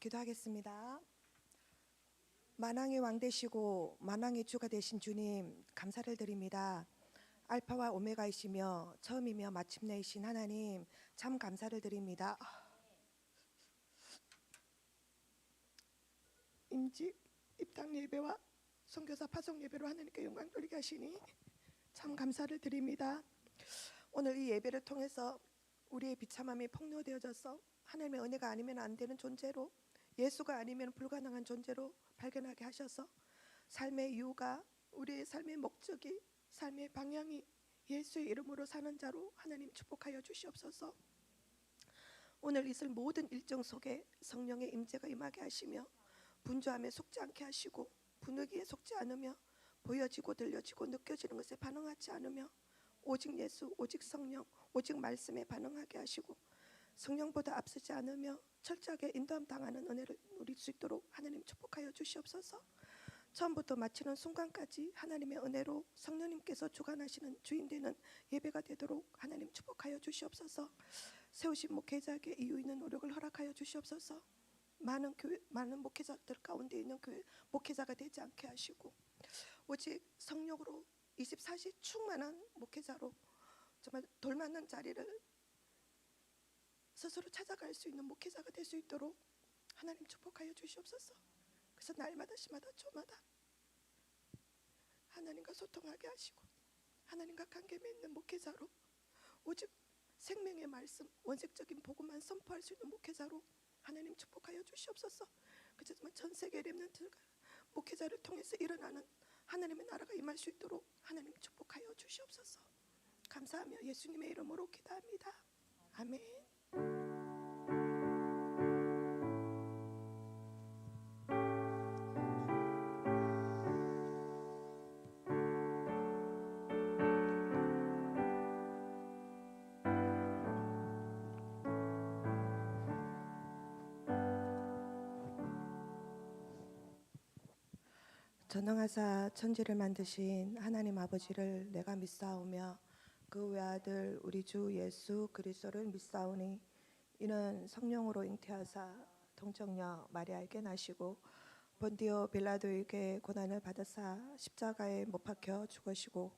기도하겠습니다. 만왕의 왕 되시고 만왕의 주가 되신 주님 감사를 드립니다. 알파와 오메가이시며 처음이며 마침내이신 하나님 참 감사를 드립니다. 임직 입당 예배와 선교사 파송 예배로 하나님께 영광 돌리게 하시니 참 감사를 드립니다. 오늘 이 예배를 통해서 우리의 비참함이 폭로되어져서 하나님의 은혜가 아니면 안 되는 존재로, 예수가 아니면 불가능한 존재로 발견하게 하셔서 삶의 이유가, 우리의 삶의 목적이, 삶의 방향이 예수의 이름으로 사는 자로 하나님 축복하여 주시옵소서. 오늘 있을 모든 일정 속에 성령의 임재가 임하게 하시며 분주함에 속지 않게 하시고 분위기에 속지 않으며 보여지고 들려지고 느껴지는 것에 반응하지 않으며 오직 예수, 오직 성령, 오직 말씀에 반응하게 하시고 성령보다 앞서지 않으며 철저하게 인도함 당하는 은혜를 누릴 수 있도록 하나님 축복하여 주시옵소서. 처음부터 마치는 순간까지 하나님의 은혜로 성령님께서 주관하시는 주인 되는 예배가 되도록 하나님 축복하여 주시옵소서. 세우신 목회자에게 이유 있는 노력을 허락하여 주시옵소서. 많은 목회자들 가운데 있는 교회 목회자가 되지 않게 하시고 오직 성령으로 24시 충만한 목회자로 정말 돌맞는 자리를 스스로 찾아갈 수 있는 목회자가 될 수 있도록 하나님 축복하여 주시옵소서. 그래서 날마다 시마다 조마다 하나님과 소통하게 하시고 하나님과 관계 맺는 목회자로 오직 생명의 말씀, 원색적인 복음만 선포할 수 있는 목회자로 하나님 축복하여 주시옵소서. 그래서 전 세계 렘넌트가 목회자를 통해서 일어나는 하나님의 나라가 임할 수 있도록 하나님 축복하여 주시옵소서. 감사하며 예수님의 이름으로 기도합니다. 아멘. 전능하사 천지를 만드신 하나님 아버지를 내가 믿사오며 그 외아들 우리 주 예수 그리스도를 믿사오니 이는 성령으로 잉태하사 동정녀 마리아에게 나시고 본디오 빌라도에게 고난을 받으사 십자가에 못 박혀 죽으시고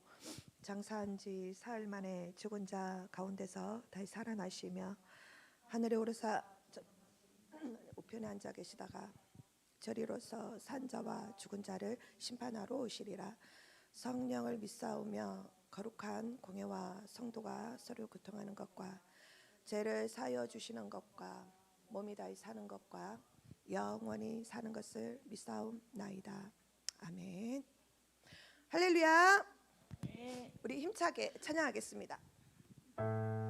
장사한 지 사흘 만에 죽은 자 가운데서 다시 살아나시며 하늘에 오르사 우편에 앉아 계시다가 저리로서 산 자와 죽은 자를 심판하러 오시리라. 성령을 믿사오며 거룩한 공회와 성도가 서로 교통하는 것과 죄를 사하여 주시는 것과 몸이 다시 사는 것과 영원히 사는 것을 믿사옵나이다. 아멘. 할렐루야. 우리 힘차게 찬양하겠습니다. 할렐루야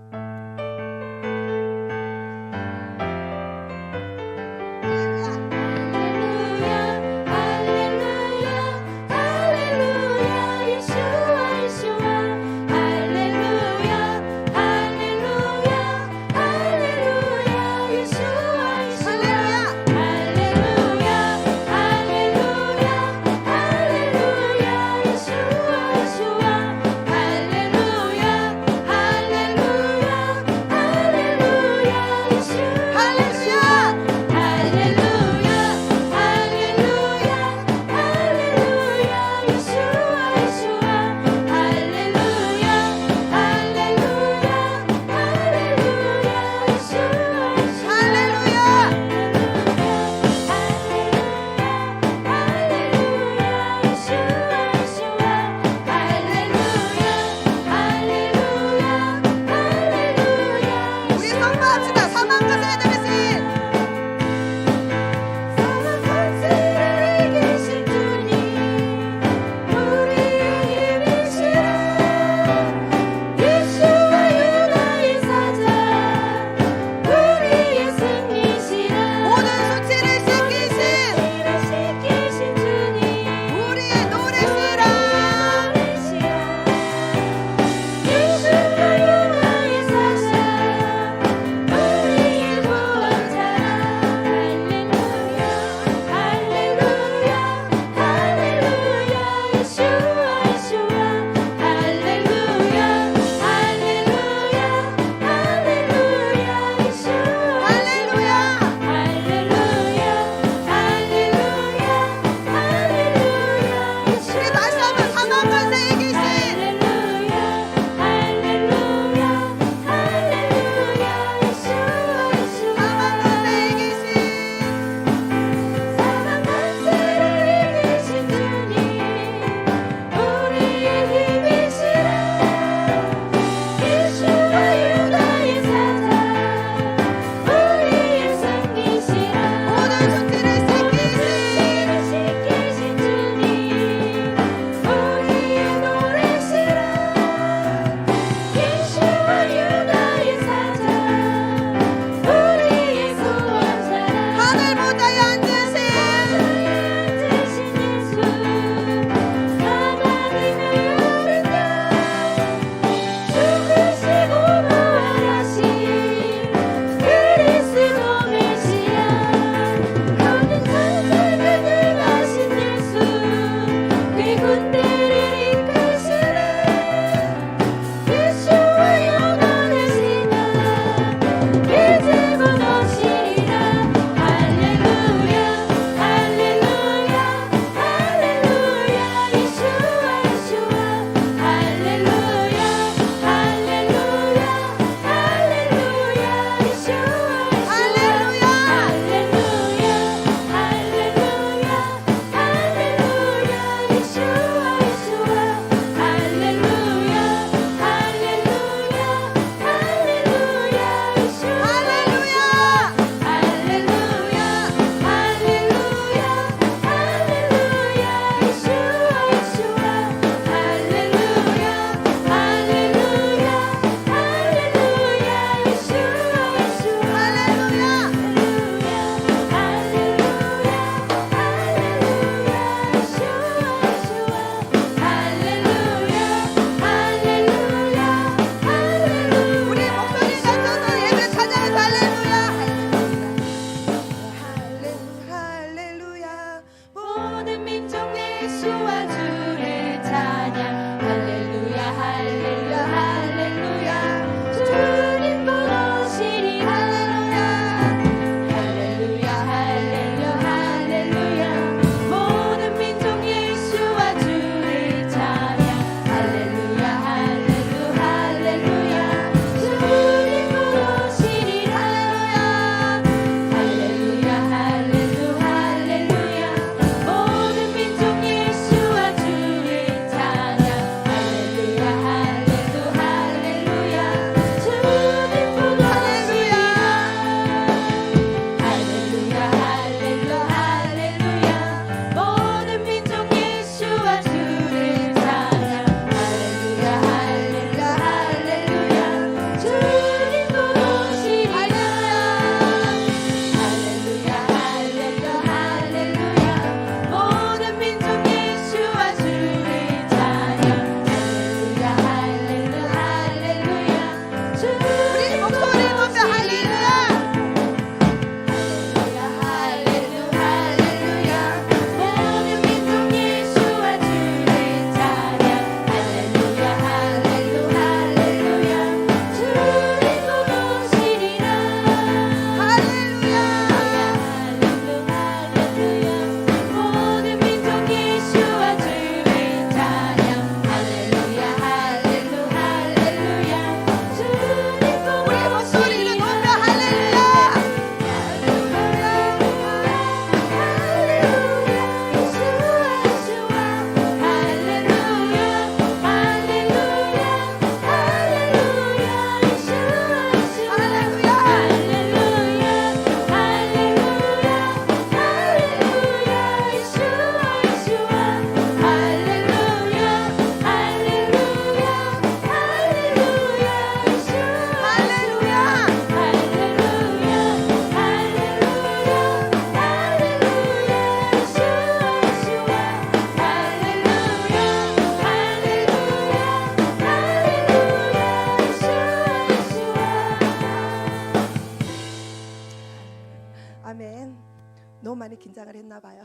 많이 긴장을 했나 봐요.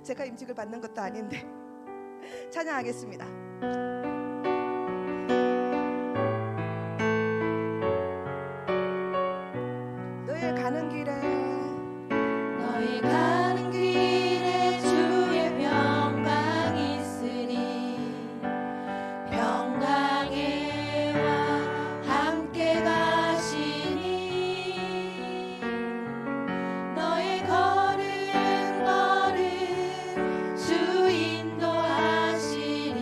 제가 임직을 받는 것도 아닌데. 찬양하겠습니다. 너희 가는 길에 주의 평강 있으니 평강에와 함께 가시니 너의 걸음 주 인도하시니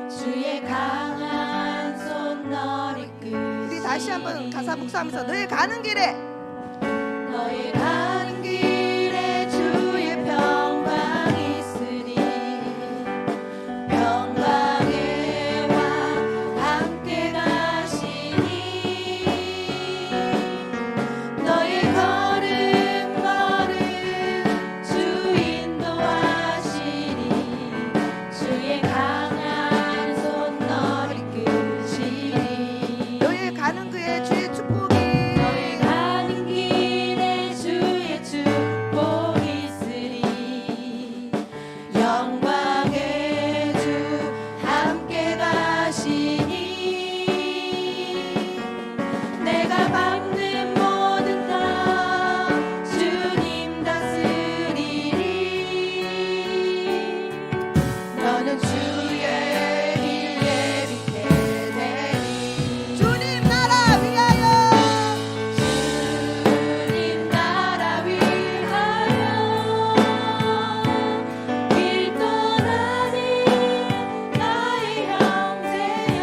주의 강한 손 너를 이끌시니. 우리 다시 한번 가사 묵상하면서 너희 가는 길에 너의 가는 길에 주의 평강 있으니 평강에와 함께 가시니 너의 걸음 주 인도하시니 주의 강한 손 너를 이끄시니 너희 가는 길에 주의 축복이 너의 가는 길에 주의 축복이 있으니 영광의 주 함께 가시니 내가 밟는 모든 땅 주님 다스리니 너는 주의 길 예비해 되니 주님 나라 위하여 주님 나라 위하여 길 떠나니 나의 형제여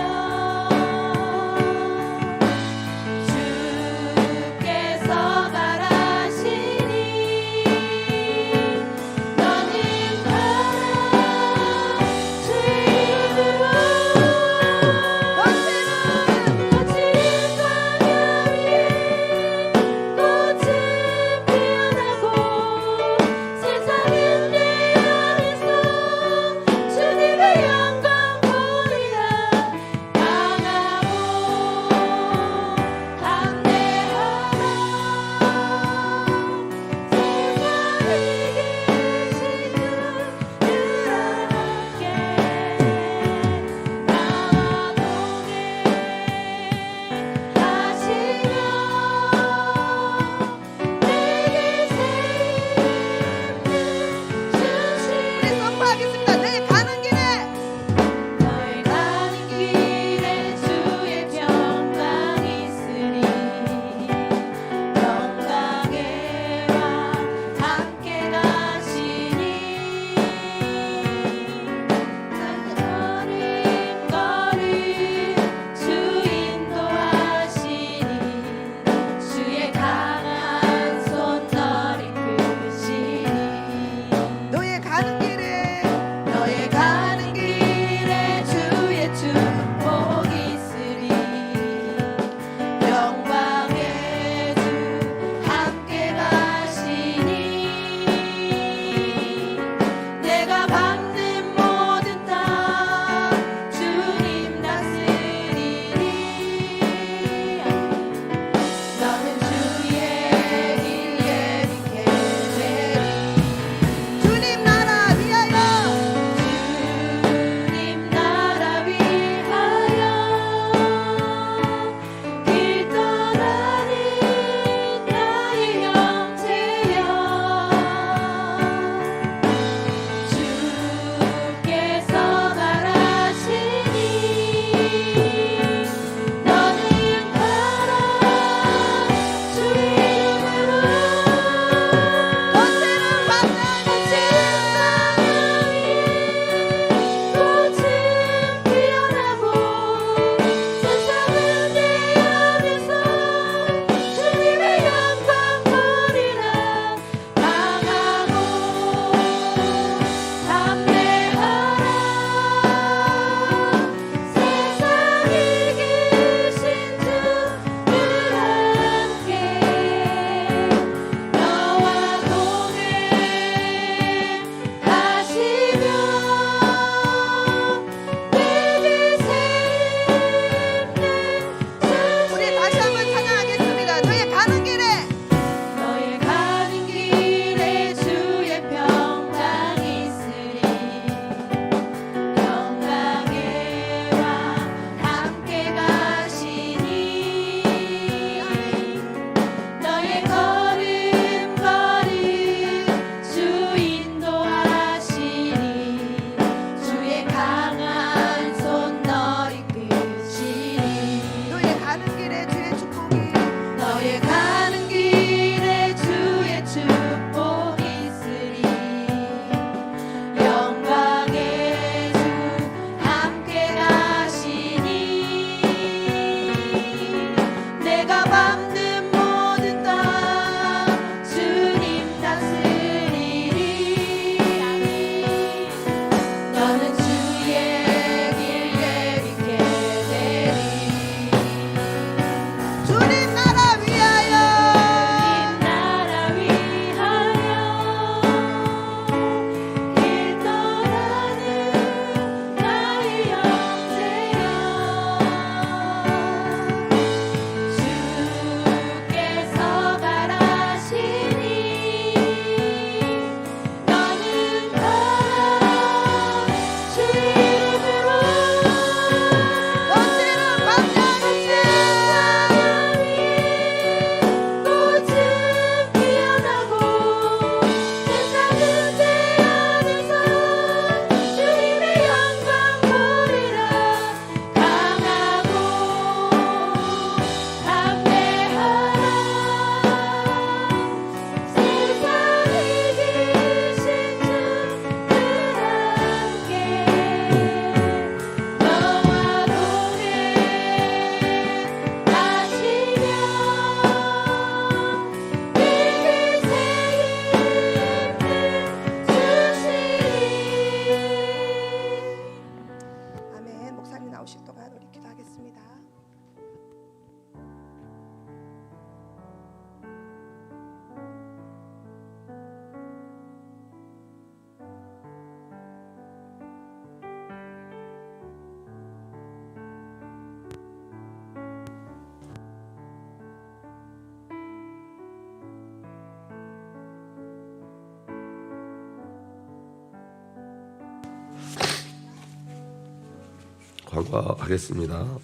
간과하겠습니다.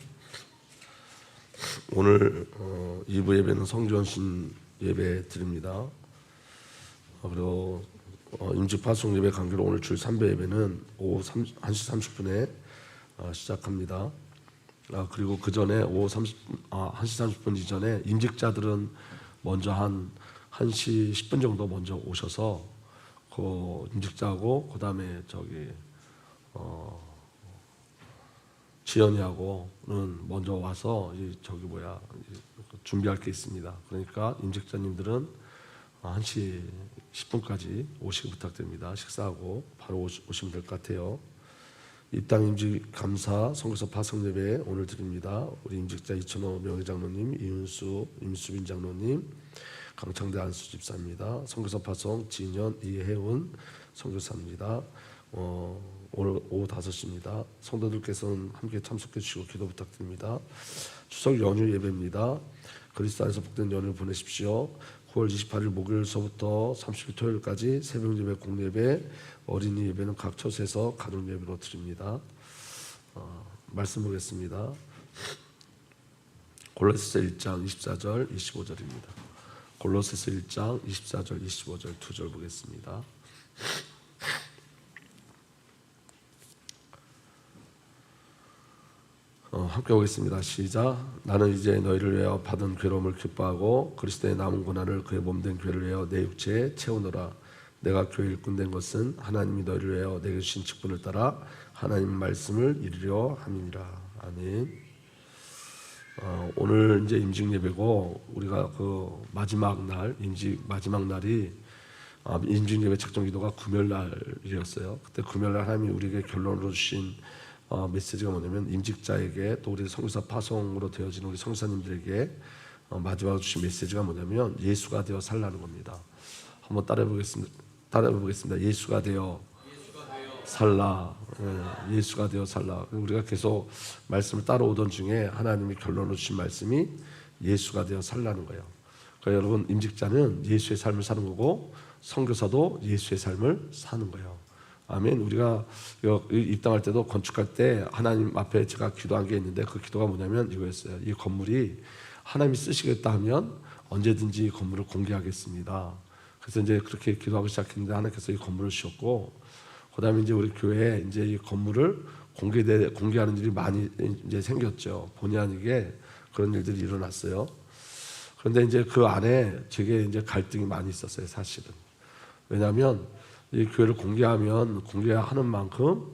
오늘 2부 예배는 성전신 예배 드립니다. 그리고 임직 파송 예배 관계로 오늘 주일 3배 예배는 오후 1시 30분에 시작합니다. 그리고 그 전에 오후 1시 30분 이전에 임직자들은 먼저 한 1시 10분 정도 먼저 오셔서 그 임직자하고 그 다음에 지연이하고는 먼저 와서 준비할 게 있습니다. 그러니까 임직자님들은 1시 10분까지 오시기 부탁드립니다. 식사하고 바로 오시면 될 것 같아요. 입당 임직 감사 선교사 파송 예배 오늘 드립니다. 우리 임직자 이천호 명예장로님, 이윤수 임수빈 장로님, 강창대 안수 집사입니다. 선교사 파송 진현 이혜운 선교사입니다. 오늘 오후 5시입니다. 성도들께서는 함께 참석해 주시고 기도 부탁드립니다. 추석 연휴 예배입니다. 그리스도 안에서 복된 연휴를 보내십시오. 9월 28일 목요일서부터 30일 토요일까지 새벽 예배, 공예 예배, 어린이 예배는 각 처소에서 가족 예배로 드립니다. 말씀 보겠습니다. 골로새서 1장 24절 25절입니다. 골로새서 1장 24절 25절 2절 보겠습니다. 함께 보겠습니다. 시작. 나는 이제 너희를 위하여 받은 괴로움을 기뻐하고 그리스도의 남은 고난을 그의 몸된 교회를 위하여 내 육체에 채우노라. 내가 교회 일꾼된 것은 하나님이 너희를 위하여 내게 주신 직분을 따라 하나님 말씀을 이루려 함이니라. 아멘. 오늘 이제 임직 예배고 우리가 그 마지막 날 마지막 날이 임직 예배 작정 기도가 금요일 날이었어요. 그때 금요일 날 하나님이 우리에게 결론으로 주신 메시지가 뭐냐면 임직자에게 또 우리 성교사 파송으로 되어진 우리 성사님들에게 마지막으로 주신 메시지가 뭐냐면 예수가 되어 살라는 겁니다. 한번 따라해보겠습니다. 예수가 되어 살라. 예수가 되어 살라. 우리가 계속 말씀을 따라오던 중에 하나님이 결론으로 주신 말씀이 예수가 되어 살라는 거예요. 그러니까 여러분 임직자는 예수의 삶을 사는 거고 선교사도 예수의 삶을 사는 거예요. 아멘. 우리가 입당할 때도 건축할 때 하나님 앞에 제가 기도한 게 있는데 그 기도가 뭐냐면 이거였어요. 이 건물이 하나님이 쓰시겠다 하면 언제든지 이 건물을 공개하겠습니다. 그래서 이제 그렇게 기도하고 시작했는데 하나님께서 이 건물을 주셨고 그다음에 이제 우리 교회에 이제 이 건물을 공개하는 일이 많이 이제 생겼죠. 본의 아니게 그런 일들이 일어났어요. 그런데 이제 그 안에 되게 이제 갈등이 많이 있었어요, 사실은. 왜냐하면 이 교회를 공개하는 만큼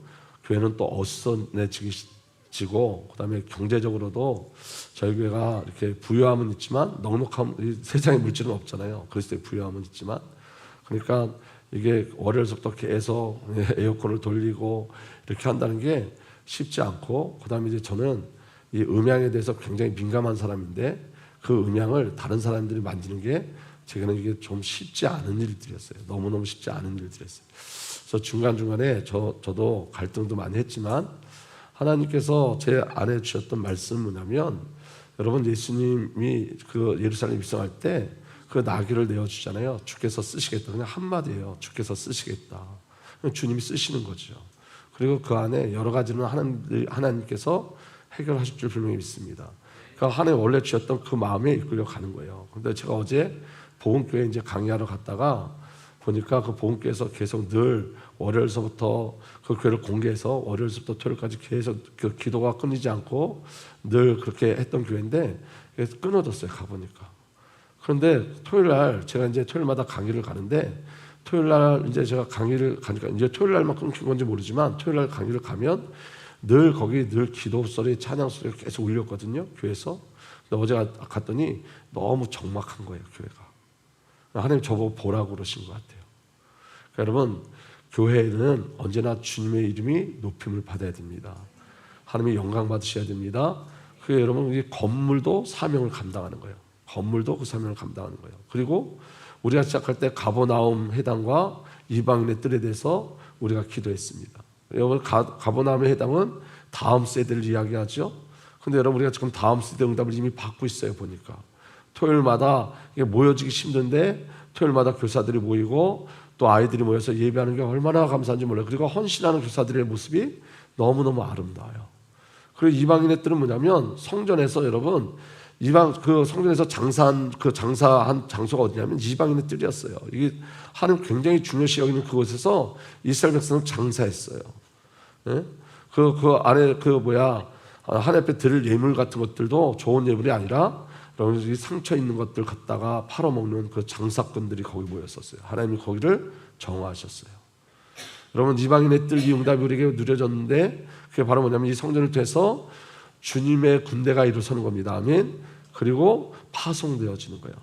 교회는 또 어수선해지고 그다음에 경제적으로도 저희 교회가 이렇게 부유함은 있지만 세상에 물질은 없잖아요. 그리스도의 부유함은 있지만 그러니까 이게 월요일부터 계속 에어컨을 돌리고 이렇게 한다는 게 쉽지 않고 그다음에 이제 저는 이 음향에 대해서 굉장히 민감한 사람인데 그 음향을 다른 사람들이 만지는 게 제게는 이게 좀 쉽지 않은 일들이었어요. 너무너무 쉽지 않은 일들이었어요. 그래서 중간중간에 저도 갈등도 많이 했지만 하나님께서 제 안에 주셨던 말씀은 뭐냐면 여러분 예수님이 그 예루살렘 입성할 때 그 나귀를 내어주잖아요. 주께서 쓰시겠다. 그냥 한마디예요. 주께서 쓰시겠다. 주님이 쓰시는 거죠. 그리고 그 안에 여러 가지는 하나님께서 해결하실 줄 분명히 믿습니다. 그러니까 하나님 원래 주셨던 그 마음에 이끌려 가는 거예요. 그런데 제가 어제 보훈교회 이제 강의하러 갔다가 보니까 그 보훈교회에서 계속 늘 월요일서부터 그 교회를 공개해서 월요일서부터 토요일까지 계속 그 기도가 끊이지 않고 늘 그렇게 했던 교회인데 끊어졌어요. 가보니까. 그런데 토요일날 제가 이제 토요일마다 강의를 가는데 토요일날 이제 제가 강의를 가니까 이제 토요일날만 끊긴 건지 모르지만 토요일날 강의를 가면 늘 거기 늘 기도 소리, 찬양 소리가 계속 울렸거든요. 교회에서. 근데 어제 갔더니 너무 적막한 거예요. 교회가. 하나님 저보고 보라고 그러신 것 같아요. 그러니까 여러분 교회는 언제나 주님의 이름이 높임을 받아야 됩니다. 하나님의 영광 받으셔야 됩니다. 그 여러분 이 건물도 사명을 감당하는 거예요. 건물도 그 사명을 감당하는 거예요. 그리고 우리가 시작할 때 가버나움 해당과 이방인의 뜰에 대해서 우리가 기도했습니다. 여러분 가버나움의 해당은 다음 세대를 이야기하죠. 근데 여러분 우리가 지금 다음 세대 응답을 이미 받고 있어요. 보니까 토요일마다 이게 모여지기 힘든데 토요일마다 교사들이 모이고 또 아이들이 모여서 예배하는 게 얼마나 감사한지 몰라요. 그리고 헌신하는 교사들의 모습이 너무너무 아름다워요. 그리고 이방인의 뜰은 뭐냐면 성전에서 여러분 성전에서 장사한 장소가 어디냐면 이방인의 뜰이었어요. 이게 하나님 굉장히 중요시 여기는 그곳에서 이스라엘 백성은 장사했어요. 예? 그 안에 하나님 앞에 드릴 예물 같은 것들도 좋은 예물이 아니라 여러분 상처 있는 것들 갖다가 팔아먹는 그 장사꾼들이 거기 모였었어요. 하나님이 거기를 정화하셨어요. 여러분 이방인의 뜰 이 응답이 우리에게 누려졌는데 그게 바로 뭐냐면 이 성전을 통해서 주님의 군대가 일어서는 겁니다. 아멘. 그리고 파송되어지는 거예요.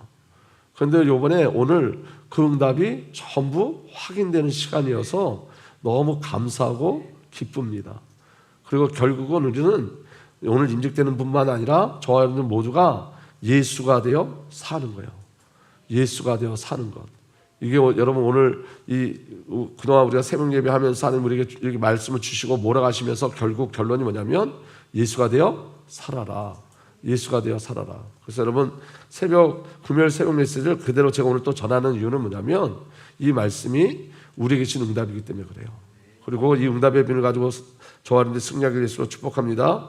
그런데 오늘 그 응답이 전부 확인되는 시간이어서 너무 감사하고 기쁩니다. 그리고 결국은 우리는 오늘 임직되는 분만 아니라 저와 여러분 모두가 예수가 되어 사는 거예요. 예수가 되어 사는 것. 이게 여러분 오늘 그동안 우리가 새벽 예배하면서 하나님 우리에게 이렇게 말씀을 주시고 몰아가시면서 결국 결론이 뭐냐면 예수가 되어 살아라. 예수가 되어 살아라. 그래서 여러분 금요일 새벽 메시지를 그대로 제가 오늘 또 전하는 이유는 뭐냐면 이 말씀이 우리에게 주신 응답이기 때문에 그래요. 그리고 이 응답의 비밀을 가지고 저와 여러분들 승리하게 되시도록 축복합니다.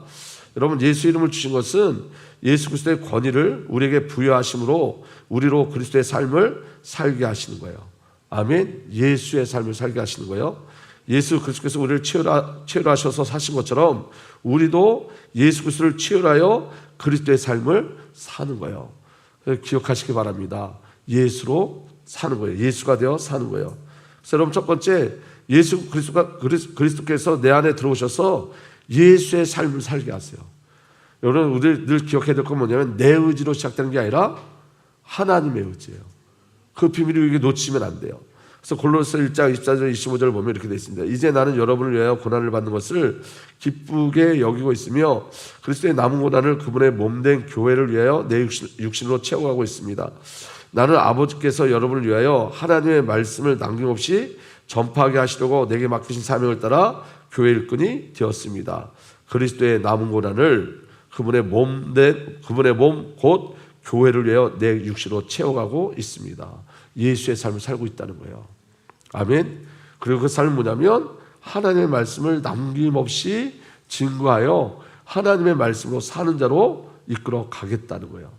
여러분 예수 이름을 주신 것은 예수 그리스도의 권위를 우리에게 부여하심으로 우리로 그리스도의 삶을 살게 하시는 거예요. 아멘. 예수의 삶을 살게 하시는 거예요. 예수 그리스도께서 우리를 치유하셔서 사신 것처럼 우리도 예수 그리스도를 치유하여 그리스도의 삶을 사는 거예요. 기억하시기 바랍니다. 예수로 사는 거예요. 예수가 되어 사는 거예요. 그래서 여러분 첫 번째 예수 그리스도께서 내 안에 들어오셔서 예수의 삶을 살게 하세요. 여러분 우리 늘 기억해야 될 건 뭐냐면 내 의지로 시작되는 게 아니라 하나님의 의지예요. 그 비밀을 이게 놓치면 안 돼요. 그래서 골로새 1장 24절 25절을 보면 이렇게 되어 있습니다. 이제 나는 여러분을 위하여 고난을 받는 것을 기쁘게 여기고 있으며 그리스도의 남은 고난을 그분의 몸된 교회를 위하여 내 육신으로 채워가고 있습니다. 나는 아버지께서 여러분을 위하여 하나님의 말씀을 남김없이 전파하게 하시려고 내게 맡기신 사명을 따라 교회 일꾼이 되었습니다. 그리스도의 남은 고난을 그분의 몸 곧 교회를 위하여 내 육신으로 채워가고 있습니다. 예수의 삶을 살고 있다는 거예요. 아멘. 그리고 그 삶은 뭐냐면 하나님의 말씀을 남김없이 증거하여 하나님의 말씀으로 사는 자로 이끌어 가겠다는 거예요.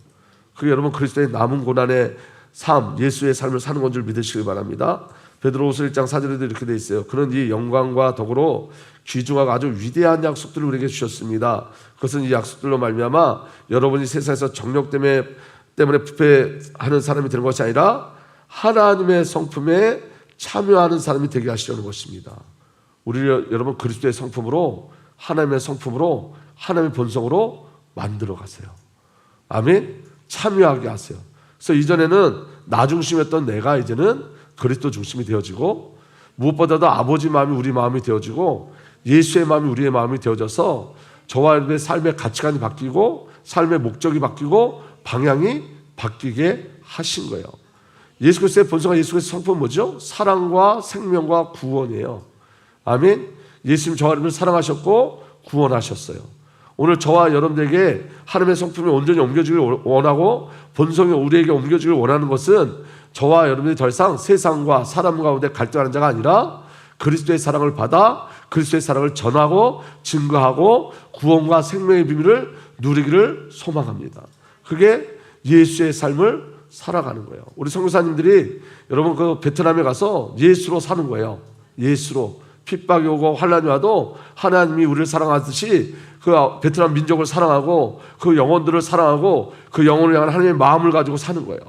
그게 여러분 그리스도의 남은 고난의 삶, 예수의 삶을 사는 건 줄 믿으시길 바랍니다. 베드로후서 1장 4절에도 이렇게 돼 있어요. 그런 이 영광과 덕으로 귀중하고 아주 위대한 약속들을 우리에게 주셨습니다. 그것은 이 약속들로 말미암아 여러분이 세상에서 정욕 때문에 부패하는 사람이 되는 것이 아니라 하나님의 성품에 참여하는 사람이 되게 하시려는 것입니다. 여러분 그리스도의 성품으로 하나님의 성품으로 하나님의 본성으로 만들어 가세요. 아멘. 참여하게 하세요. 그래서 이전에는 나 중심이었던 내가 이제는 그리스도 중심이 되어지고 무엇보다도 아버지 마음이 우리 마음이 되어지고 예수의 마음이 우리의 마음이 되어져서 저와 여러분의 삶의 가치관이 바뀌고 삶의 목적이 바뀌고 방향이 바뀌게 하신 거예요. 예수 그리스도의 본성과 예수 그리스도의 성품은 뭐죠? 사랑과 생명과 구원이에요. 아멘. 예수님 저와 여러분을 사랑하셨고 구원하셨어요. 오늘 저와 여러분들에게 하나님의 성품이 온전히 옮겨주길 원하고 본성이 우리에게 옮겨주길 원하는 것은 저와 여러분들이 더 이상 세상과 사람 가운데 갈등하는 자가 아니라 그리스도의 사랑을 받아 그리스도의 사랑을 전하고 증거하고 구원과 생명의 비밀을 누리기를 소망합니다. 그게 예수의 삶을 살아가는 거예요. 우리 선교사님들이 여러분 그 베트남에 가서 예수로 사는 거예요. 예수로. 핍박이 오고 환란이 와도 하나님이 우리를 사랑하듯이 그 베트남 민족을 사랑하고 그 영혼들을 사랑하고 그 영혼을 향한 하나님의 마음을 가지고 사는 거예요.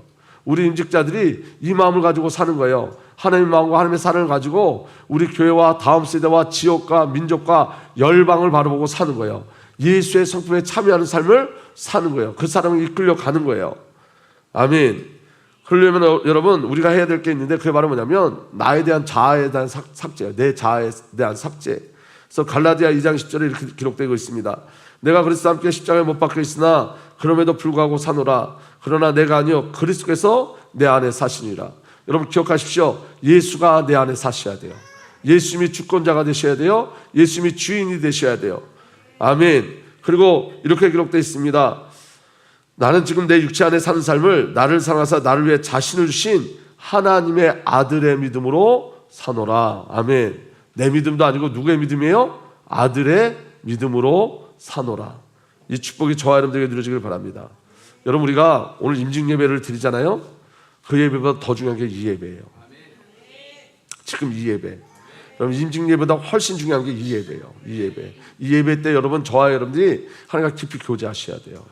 우리 임직자들이 이 마음을 가지고 사는 거예요. 하나님의 마음과 하나님의 사랑을 가지고 우리 교회와 다음 세대와 지역과 민족과 열방을 바라보고 사는 거예요. 예수의 성품에 참여하는 삶을 사는 거예요. 그 사랑을 이끌려 가는 거예요. 아멘. 그러려면 여러분 우리가 해야 될 게 있는데 그게 바로 뭐냐면 나에 대한 자아에 대한 삭제예요. 내 자아에 대한 삭제. 그래서 갈라디아 2장 10절에 이렇게 기록되고 있습니다. 내가 그리스도와 함께 십자가에 못 박혀 있으나 그럼에도 불구하고 사노라. 그러나 내가 아니요 그리스도께서 내 안에 사시니라. 여러분 기억하십시오. 예수가 내 안에 사셔야 돼요. 예수님이 주권자가 되셔야 돼요. 예수님이 주인이 되셔야 돼요. 아멘. 그리고 이렇게 기록되어 있습니다. 나는 지금 내 육체 안에 사는 삶을 나를 사랑하사 나를 위해 자신을 주신 하나님의 아들의 믿음으로 사노라. 아멘. 내 믿음도 아니고 누구의 믿음이에요? 아들의 믿음으로 사노라. 이 축복이 저와 여러분들에게 누려지길 바랍니다. 여러분, 우리가 오늘 임직 예배를 드리잖아요. 그 예배보다 더 중요한 게 이 예배예요. 지금 이 예배. 여러분, 임직 예배보다 훨씬 중요한 게 이 예배예요. 이 예배. 이 예배 때 여러분, 저와 여러분들이 하나님과 깊이 교제하셔야 돼요.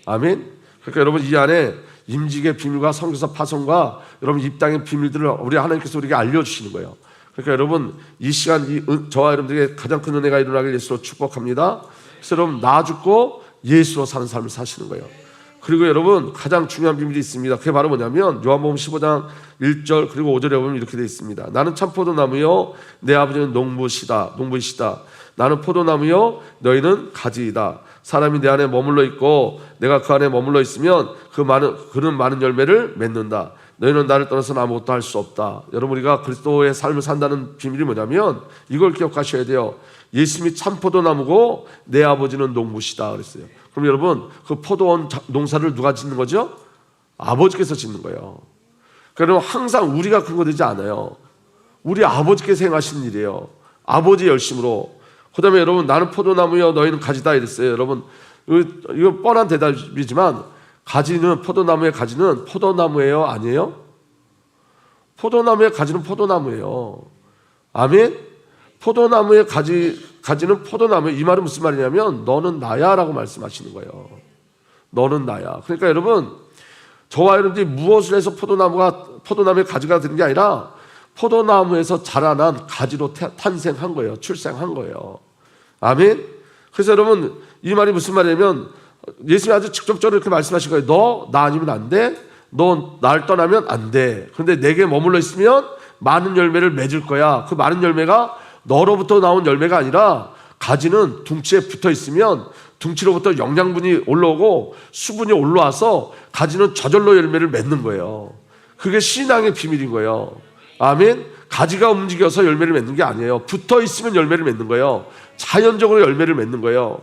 아멘. 그러니까 여러분, 이 안에 임직의 비밀과 선교사 파송과 여러분 입당의 비밀들을 우리 하나님께서 우리에게 알려주시는 거예요. 그러니까 여러분, 이 시간 저와 여러분들에게 가장 큰 은혜가 일어나길 예수로 축복합니다. 그래서 여러분, 나 죽고 예수로 사는 삶을 사시는 거예요. 그리고 여러분, 가장 중요한 비밀이 있습니다. 그게 바로 뭐냐면 요한복음 15장 1절 그리고 5절에 보면 이렇게 되어 있습니다. 나는 참 포도나무요 내 아버지는 농부시다. 나는 포도나무요 너희는 가지이다. 사람이 내 안에 머물러 있고 내가 그 안에 머물러 있으면 그는 많은 열매를 맺는다. 너희는 나를 떠나서는 아무것도 할 수 없다. 여러분, 우리가 그리스도의 삶을 산다는 비밀이 뭐냐면 이걸 기억하셔야 돼요. 예수님이 참 포도나무고 내 아버지는 농부시다 그랬어요. 그럼 여러분, 그 포도원 농사를 누가 짓는 거죠? 아버지께서 짓는 거예요. 그러면 항상 우리가 그거 되지 않아요. 우리 아버지께서 행하시는 일이에요. 아버지 열심으로. 그 다음에 여러분, 나는 포도나무요 너희는 가지다 이랬어요. 여러분, 이거 뻔한 대답이지만 포도나무의 가지는 포도나무예요? 아니에요? 포도나무의 가지는 포도나무예요. 아멘? 포도나무의 가지는 포도나무. 이 말은 무슨 말이냐면 너는 나야 라고 말씀하시는 거예요. 너는 나야. 그러니까 여러분, 저와 여러분들이 무엇을 해서 포도나무의 가지가 되는 게 아니라 포도나무에서 자라난 가지로 탄생한 거예요. 출생한 거예요. 아멘? 그래서 여러분, 이 말이 무슨 말이냐면 예수님이 아주 직접적으로 이렇게 말씀하신 거예요. 너 나 아니면 안 돼. 너 나를 떠나면 안 돼. 그런데 내게 머물러 있으면 많은 열매를 맺을 거야. 그 많은 열매가 너로부터 나온 열매가 아니라 가지는 둥치에 붙어 있으면 둥치로부터 영양분이 올라오고 수분이 올라와서 가지는 저절로 열매를 맺는 거예요. 그게 신앙의 비밀인 거예요. 아멘. 가지가 움직여서 열매를 맺는 게 아니에요. 붙어 있으면 열매를 맺는 거예요. 자연적으로 열매를 맺는 거예요.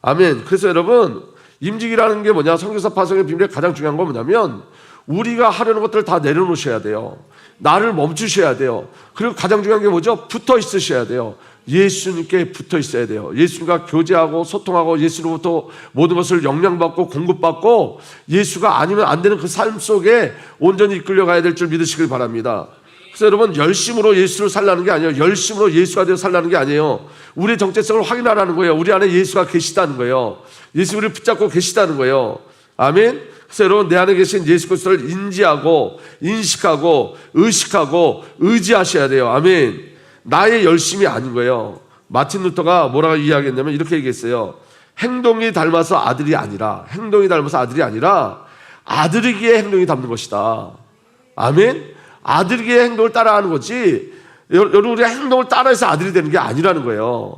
아멘. 그래서 여러분, 임직이라는 게 뭐냐? 선교사 파송의 비밀의 가장 중요한 건 뭐냐면 우리가 하려는 것들을 다 내려놓으셔야 돼요. 나를 멈추셔야 돼요. 그리고 가장 중요한 게 뭐죠? 붙어 있으셔야 돼요. 예수님께 붙어 있어야 돼요. 예수님과 교제하고 소통하고 예수로부터 모든 것을 영향받고 공급받고 예수가 아니면 안 되는 그 삶 속에 온전히 이끌려가야 될 줄 믿으시길 바랍니다. 그래서 여러분, 열심으로 예수를 살라는 게 아니에요. 열심으로 예수가 되어 살라는 게 아니에요. 우리의 정체성을 확인하라는 거예요. 우리 안에 예수가 계시다는 거예요. 예수 우리를 붙잡고 계시다는 거예요. 아멘. 그래서 여러분, 내 안에 계신 예수 그리스도를 인지하고 인식하고 의식하고 의지하셔야 돼요. 아멘. 나의 열심이 아닌 거예요. 마틴 루터가 뭐라고 이야기했냐면 이렇게 얘기했어요. 행동이 닮아서 아들이 아니라 아들이기에 행동이 닮는 것이다. 아멘. 아들에게 행동을 따라하는 거지 여러분, 우리가 행동을 따라해서 아들이 되는 게 아니라는 거예요.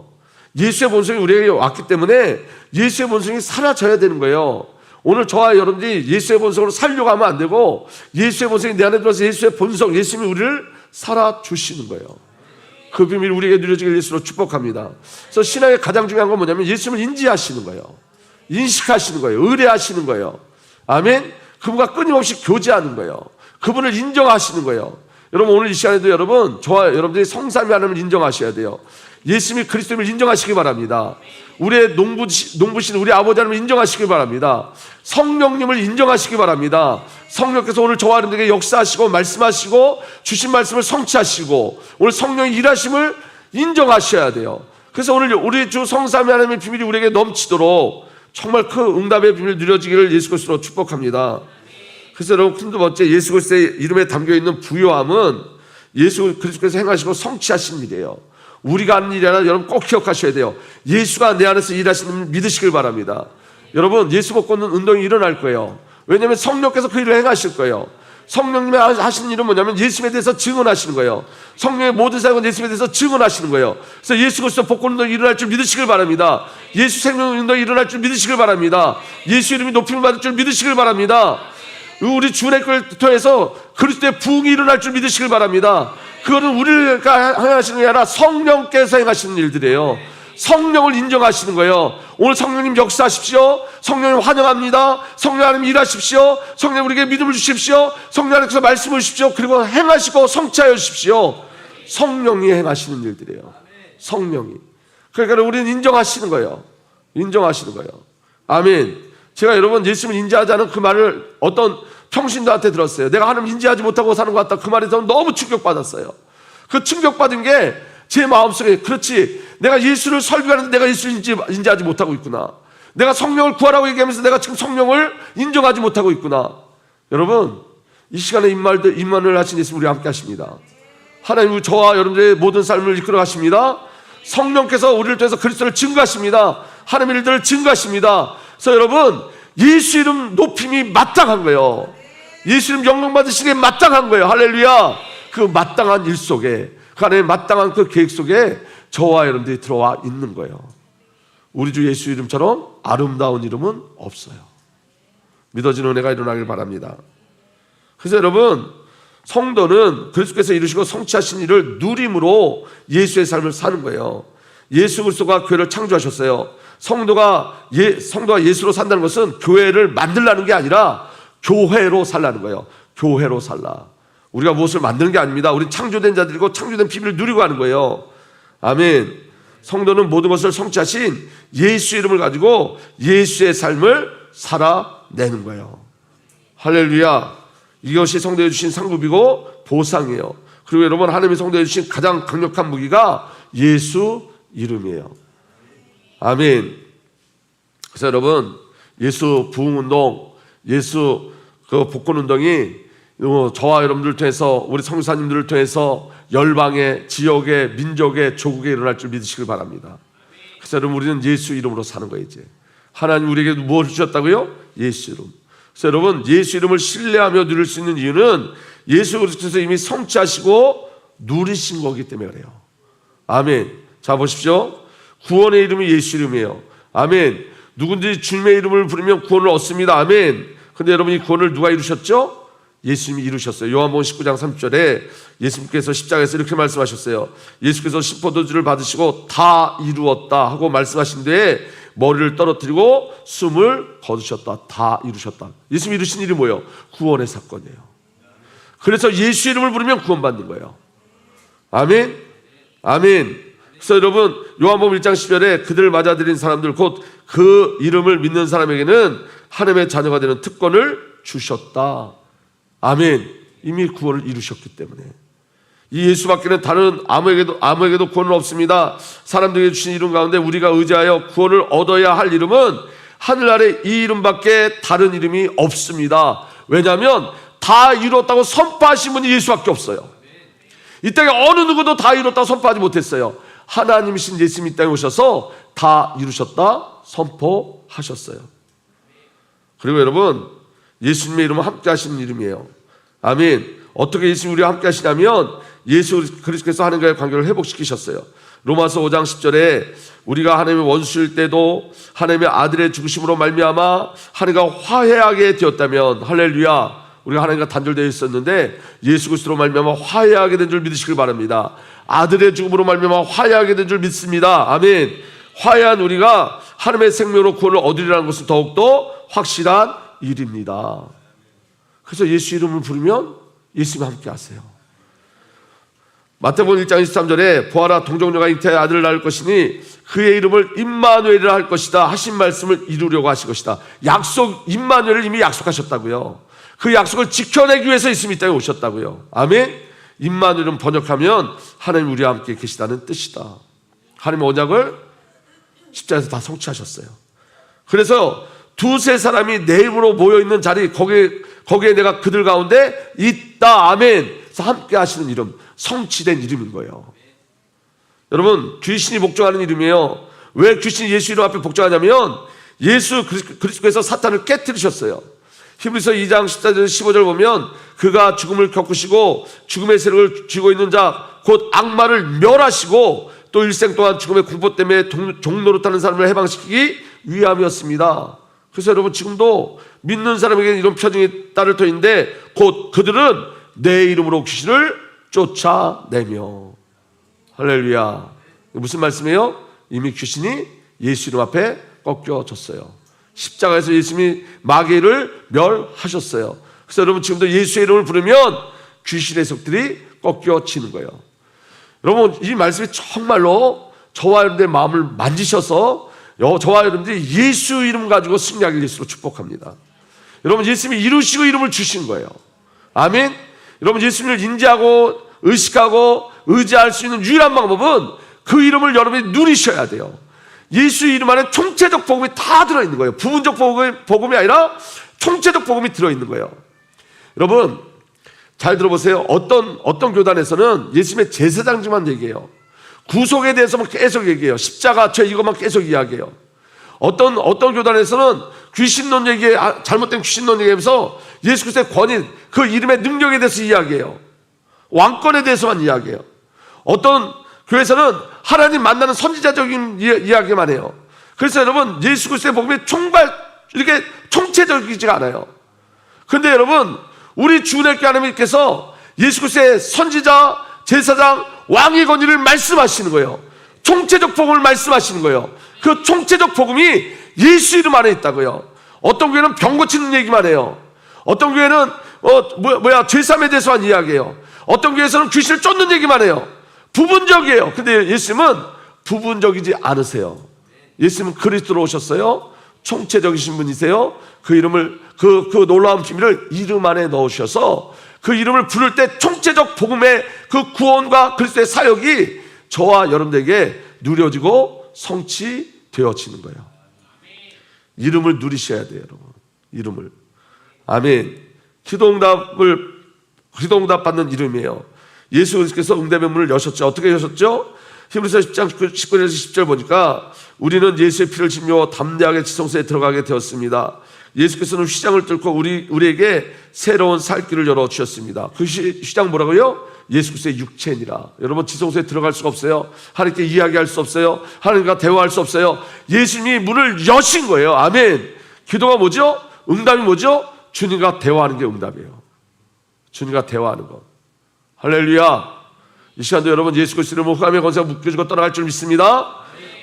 예수의 본성이 우리에게 왔기 때문에 예수의 본성이 사라져야 되는 거예요. 오늘 저와 여러분들이 예수의 본성으로 살려고 하면 안 되고 예수의 본성이 내 안에 들어서 예수의 본성, 예수님이 우리를 살아주시는 거예요. 그 비밀 우리에게 누려지길 예수로 축복합니다. 그래서 신앙의 가장 중요한 건 뭐냐면 예수님을 인지하시는 거예요. 인식하시는 거예요. 의뢰하시는 거예요. 아멘. 그분과 끊임없이 교제하는 거예요. 그분을 인정하시는 거예요. 여러분, 오늘 이 시간에도 여러분, 저와 여러분들이 성삼위 하나님을 인정하셔야 돼요. 예수님이 그리스도임을 인정하시기 바랍니다. 우리의 농부신 우리 아버지 하나님을 인정하시기 바랍니다. 성령님을 인정하시기 바랍니다. 성령께서 오늘 저와 여러분들에게 역사하시고 말씀하시고 주신 말씀을 성취하시고 오늘 성령의 일하심을 인정하셔야 돼요. 그래서 오늘 우리 주 성삼위 하나님의 비밀이 우리에게 넘치도록 정말 그 응답의 비밀을 누려지기를 예수 그리스도로 축복합니다. 그래서 여러분, 큰 두 번째, 예수 그리스도의 이름에 담겨있는 부요함은 예수 그리스도께서 행하시고 성취하신 일이에요. 우리가 하는 일이 아니라 여러분 꼭 기억하셔야 돼요. 예수가 내 안에서 일하시는 줄 믿으시길 바랍니다. 여러분, 예수 먹고는 운동이 일어날 거예요. 왜냐하면 성령께서 그 일을 행하실 거예요. 성령님이 하시는 일은 뭐냐면 예수님에 대해서 증언하시는 거예요. 성령의 모든 사역은 예수님에 대해서 증언하시는 거예요. 그래서 예수 그리스도 복권 운동이 일어날 줄 믿으시길 바랍니다. 예수 생명 운동이 일어날 줄 믿으시길 바랍니다. 예수 이름이 높임을 받을 줄 믿으시길 바랍니다. 우리 주의 교회를 통해서 그리스도의 부흥이 일어날 줄 믿으시길 바랍니다. 그거는 우리가 행하시는 게 아니라 성령께서 행하시는 일들이에요. 성령을 인정하시는 거예요. 오늘 성령님 역사하십시오. 성령님 환영합니다. 성령 하나님 일하십시오. 성령 우리에게 믿음을 주십시오. 성령 하나님께서 말씀을 주십시오. 그리고 행하시고 성취하여 주십시오. 성령이 행하시는 일들이에요. 성령이. 그러니까 우리는 인정하시는 거예요. 인정하시는 거예요. 아멘. 제가 여러분 예수님을 인지하지 않은 그 말을 어떤 평신도한테 들었어요. 내가 하나님 인지하지 못하고 사는 것 같다. 그 말에 저는 너무 충격받았어요. 그 충격받은 게 제 마음속에, 그렇지, 내가 예수를 설교하는데 내가 예수를 인지하지 못하고 있구나. 내가 성령을 구하라고 얘기하면서 내가 지금 성령을 인정하지 못하고 있구나. 여러분, 이 시간에 임만을 하신 예수님 우리와 함께 하십니다. 하나님 저와 여러분들의 모든 삶을 이끌어 가십니다. 성령께서 우리를 통해서 그리스도를 증거하십니다. 하나님의 일들을 증거하십니다. 그래서 여러분, 예수 이름 높임이 마땅한 거예요. 예수 이름 영광 받으시기에 마땅한 거예요. 할렐루야. 그 마땅한 일 속에, 그 안에 마땅한 그 계획 속에 저와 여러분들이 들어와 있는 거예요. 우리 주 예수 이름처럼 아름다운 이름은 없어요. 믿어지는 은혜가 일어나길 바랍니다. 그래서 여러분, 성도는 그리스도께서 이루시고 성취하신 일을 누림으로 예수의 삶을 사는 거예요. 예수 그리스도가 교회를 창조하셨어요. 성도가 예수로 산다는 것은 교회를 만들라는 게 아니라 교회로 살라는 거예요. 교회로 살라. 우리가 무엇을 만드는 게 아닙니다. 우리 창조된 자들이고 창조된 비밀을 누리고 하는 거예요. 아멘. 성도는 모든 것을 성취하신 예수 이름을 가지고 예수의 삶을 살아내는 거예요. 할렐루야. 이것이 성도에 주신 상급이고 보상이에요. 그리고 여러분, 하나님이 성도에 주신 가장 강력한 무기가 예수 이름이에요. 아멘. 그래서 여러분, 예수 부흥운동, 예수 그 복권운동이 저와 여러분들을 통해서, 우리 선교사님들을 통해서 열방의, 지역의, 민족의, 조국에 일어날 줄 믿으시길 바랍니다. 그래서 여러분, 우리는 예수 이름으로 사는 거예요. 이제 하나님 우리에게 무엇을 주셨다고요? 예수 이름. 그래서 여러분, 예수 이름을 신뢰하며 누릴 수 있는 이유는 예수 그리스도께서 이미 성취하시고 누리신 거기 때문에 그래요. 아멘. 자, 보십시오. 구원의 이름이 예수 이름이에요. 아멘. 누군지 주님의 이름을 부르면 구원을 얻습니다. 아멘. 근데 여러분, 이 구원을 누가 이루셨죠? 예수님이 이루셨어요. 요한복음 19장 30절에 예수님께서 십자가에서 이렇게 말씀하셨어요. 예수께서 십포도주를 받으시고 다 이루었다 하고 말씀하신 데에 머리를 떨어뜨리고 숨을 거두셨다. 다 이루셨다. 예수님이 이루신 일이 뭐예요? 구원의 사건이에요. 그래서 예수 이름을 부르면 구원받는 거예요. 아멘. 아멘. 그래서 여러분, 요한복음 1장 10절에 그들을 맞아들인 사람들, 곧 그 이름을 믿는 사람에게는 하나님의 자녀가 되는 특권을 주셨다. 아멘. 이미 구원을 이루셨기 때문에. 이 예수밖에는 다른 아무에게도 구원은 없습니다. 사람들에게 주신 이름 가운데 우리가 의지하여 구원을 얻어야 할 이름은 하늘 아래 이 이름밖에 다른 이름이 없습니다. 왜냐하면 다 이뤘다고 선포하신 분이 예수밖에 없어요. 이 땅에 어느 누구도 다 이뤘다고 선포하지 못했어요. 하나님이신 예수님이 이 땅에 오셔서 다 이루셨다 선포하셨어요. 그리고 여러분, 예수님의 이름은 함께 하시는 이름이에요. 아멘. 어떻게 예수님이 우리와 함께 하시냐면 예수 그리스도께서 하나님과의 관계를 회복시키셨어요. 로마서 5장 10절에 우리가 하나님의 원수일 때도 하나님의 아들의 죽으심으로 말미암아 하나님과 화해하게 되었다면, 할렐루야, 우리가 하나님과 단절되어 있었는데 예수 그리스도로 말미암아 화해하게 된 줄 믿으시길 바랍니다. 아들의 죽음으로 말미암아 화해하게 된 줄 믿습니다. 아멘. 화해한 우리가 하나님의 생명으로 구원을 얻으리라는 것은 더욱더 확실한 일입니다. 그래서 예수 이름을 부르면 예수님과 함께 하세요. 마태복음 1장 23절에 보아라, 동정녀가 잉태하여 아들을 낳을 것이니 그의 이름을 임마누엘이라 할 것이다 하신 말씀을 이루려고 하신 것이다. 약속, 임마누엘을 이미 약속하셨다고요. 그 약속을 지켜내기 위해서 예수님이 이 땅에 오셨다고요. 아멘. 임마누엘은 번역하면 하나님 우리와 함께 계시다는 뜻이다. 하나님의 언약을 십자가에서 다 성취하셨어요. 그래서 두세 사람이 내 이름으로 모여있는 자리, 거기에 내가 그들 가운데 있다. 아멘. 그래서 함께 하시는 이름, 성취된 이름인 거예요. 여러분, 귀신이 복종하는 이름이에요. 왜 귀신이 예수 이름 앞에 복종하냐면 예수 그리스도께서 사탄을 깨뜨리셨어요. 히브리서 2장 14절 15절 보면 그가 죽음을 겪으시고 죽음의 세력을 쥐고 있는 자 곧 악마를 멸하시고 또 일생 동안 죽음의 공포 때문에 종노릇하는 사람을 해방시키기 위함이었습니다. 그래서 여러분, 지금도 믿는 사람에게는 이런 표징이 따를 터인데 곧 그들은 내 이름으로 귀신을 쫓아내며. 할렐루야. 무슨 말씀이에요? 이미 귀신이 예수 이름 앞에 꺾여졌어요. 십자가에서 예수님이 마귀를 멸하셨어요. 그래서 여러분, 지금도 예수의 이름을 부르면 귀신의 속들이 꺾여지는 거예요. 여러분, 이 말씀이 정말로 저와 여러분들의 마음을 만지셔서 저와 여러분들이 예수 이름 가지고 승리하길 예수로 축복합니다. 여러분 예수님이 이루시고 이름을 주신 거예요. 아멘. 여러분 예수님을 인지하고 의식하고 의지할 수 있는 유일한 방법은 그 이름을 여러분이 누리셔야 돼요. 예수 이름 안에 총체적 복음이 다 들어있는 거예요. 부분적 복음이 아니라 총체적 복음이 들어있는 거예요. 여러분 잘 들어보세요. 어떤 교단에서는 예수님의 제사장지만 얘기해요. 구속에 대해서만 계속 얘기해요. 십자가 죄 이것만 계속 이야기해요. 어떤 교단에서는 귀신론 얘기에 잘못된 귀신론 얘기하면서 예수 그리스도의 권위, 그 이름의 능력에 대해서 이야기해요. 왕권에 대해서만 이야기해요. 어떤 교회에서는 하나님 만나는 선지자적인 이야기만 해요. 그래서 여러분 예수 그리스도의 복음이 이렇게 총체적이지가 않아요. 그런데 여러분 우리 주님께 하나님께서 예수 그리스도의 선지자, 제사장, 왕의 권위를 말씀하시는 거예요. 총체적 복음을 말씀하시는 거예요. 그 총체적 복음이 예수 이름 안에 있다고요. 어떤 교회는 병 고치는 얘기만 해요. 어떤 교회는 죄삼에 대해서만 이야기해요. 어떤 교회에서는 귀신을 쫓는 얘기만 해요. 부분적이에요. 근데 예수님은 부분적이지 않으세요. 예수님은 그리스도로 오셨어요. 총체적이신 분이세요. 그 이름을 그 놀라운 비밀을 이름 안에 넣으셔서 그 이름을 부를 때 총체적 복음의 그 구원과 그리스도의 사역이 저와 여러분들에게 누려지고 성취되어지는 거예요. 이름을 누리셔야 돼요, 여러분. 이름을. 아멘. 기도응답 받는 이름이에요. 예수 그리스도께서 응답의 문을 여셨죠. 어떻게 여셨죠? 히브리서 10장 19절에서 20절 보니까 우리는 예수의 피를 짐며 담대하게 지성소에 들어가게 되었습니다. 예수께서는 휘장을 뚫고 우리에게 새로운 살 길을 열어주셨습니다. 그 휘장 뭐라고요? 예수 그리스도의 육체니라. 여러분 지성소에 들어갈 수가 없어요. 하나님께 이야기할 수 없어요. 하나님과 대화할 수 없어요. 예수님이 문을 여신 거예요. 아멘. 기도가 뭐죠? 응답이 뭐죠? 주님과 대화하는 게 응답이에요. 주님과 대화하는 것. 할렐루야. 이 시간도 여러분 예수 그리스도를 호감의 권세가 묶여지고 떠나갈 줄 믿습니다.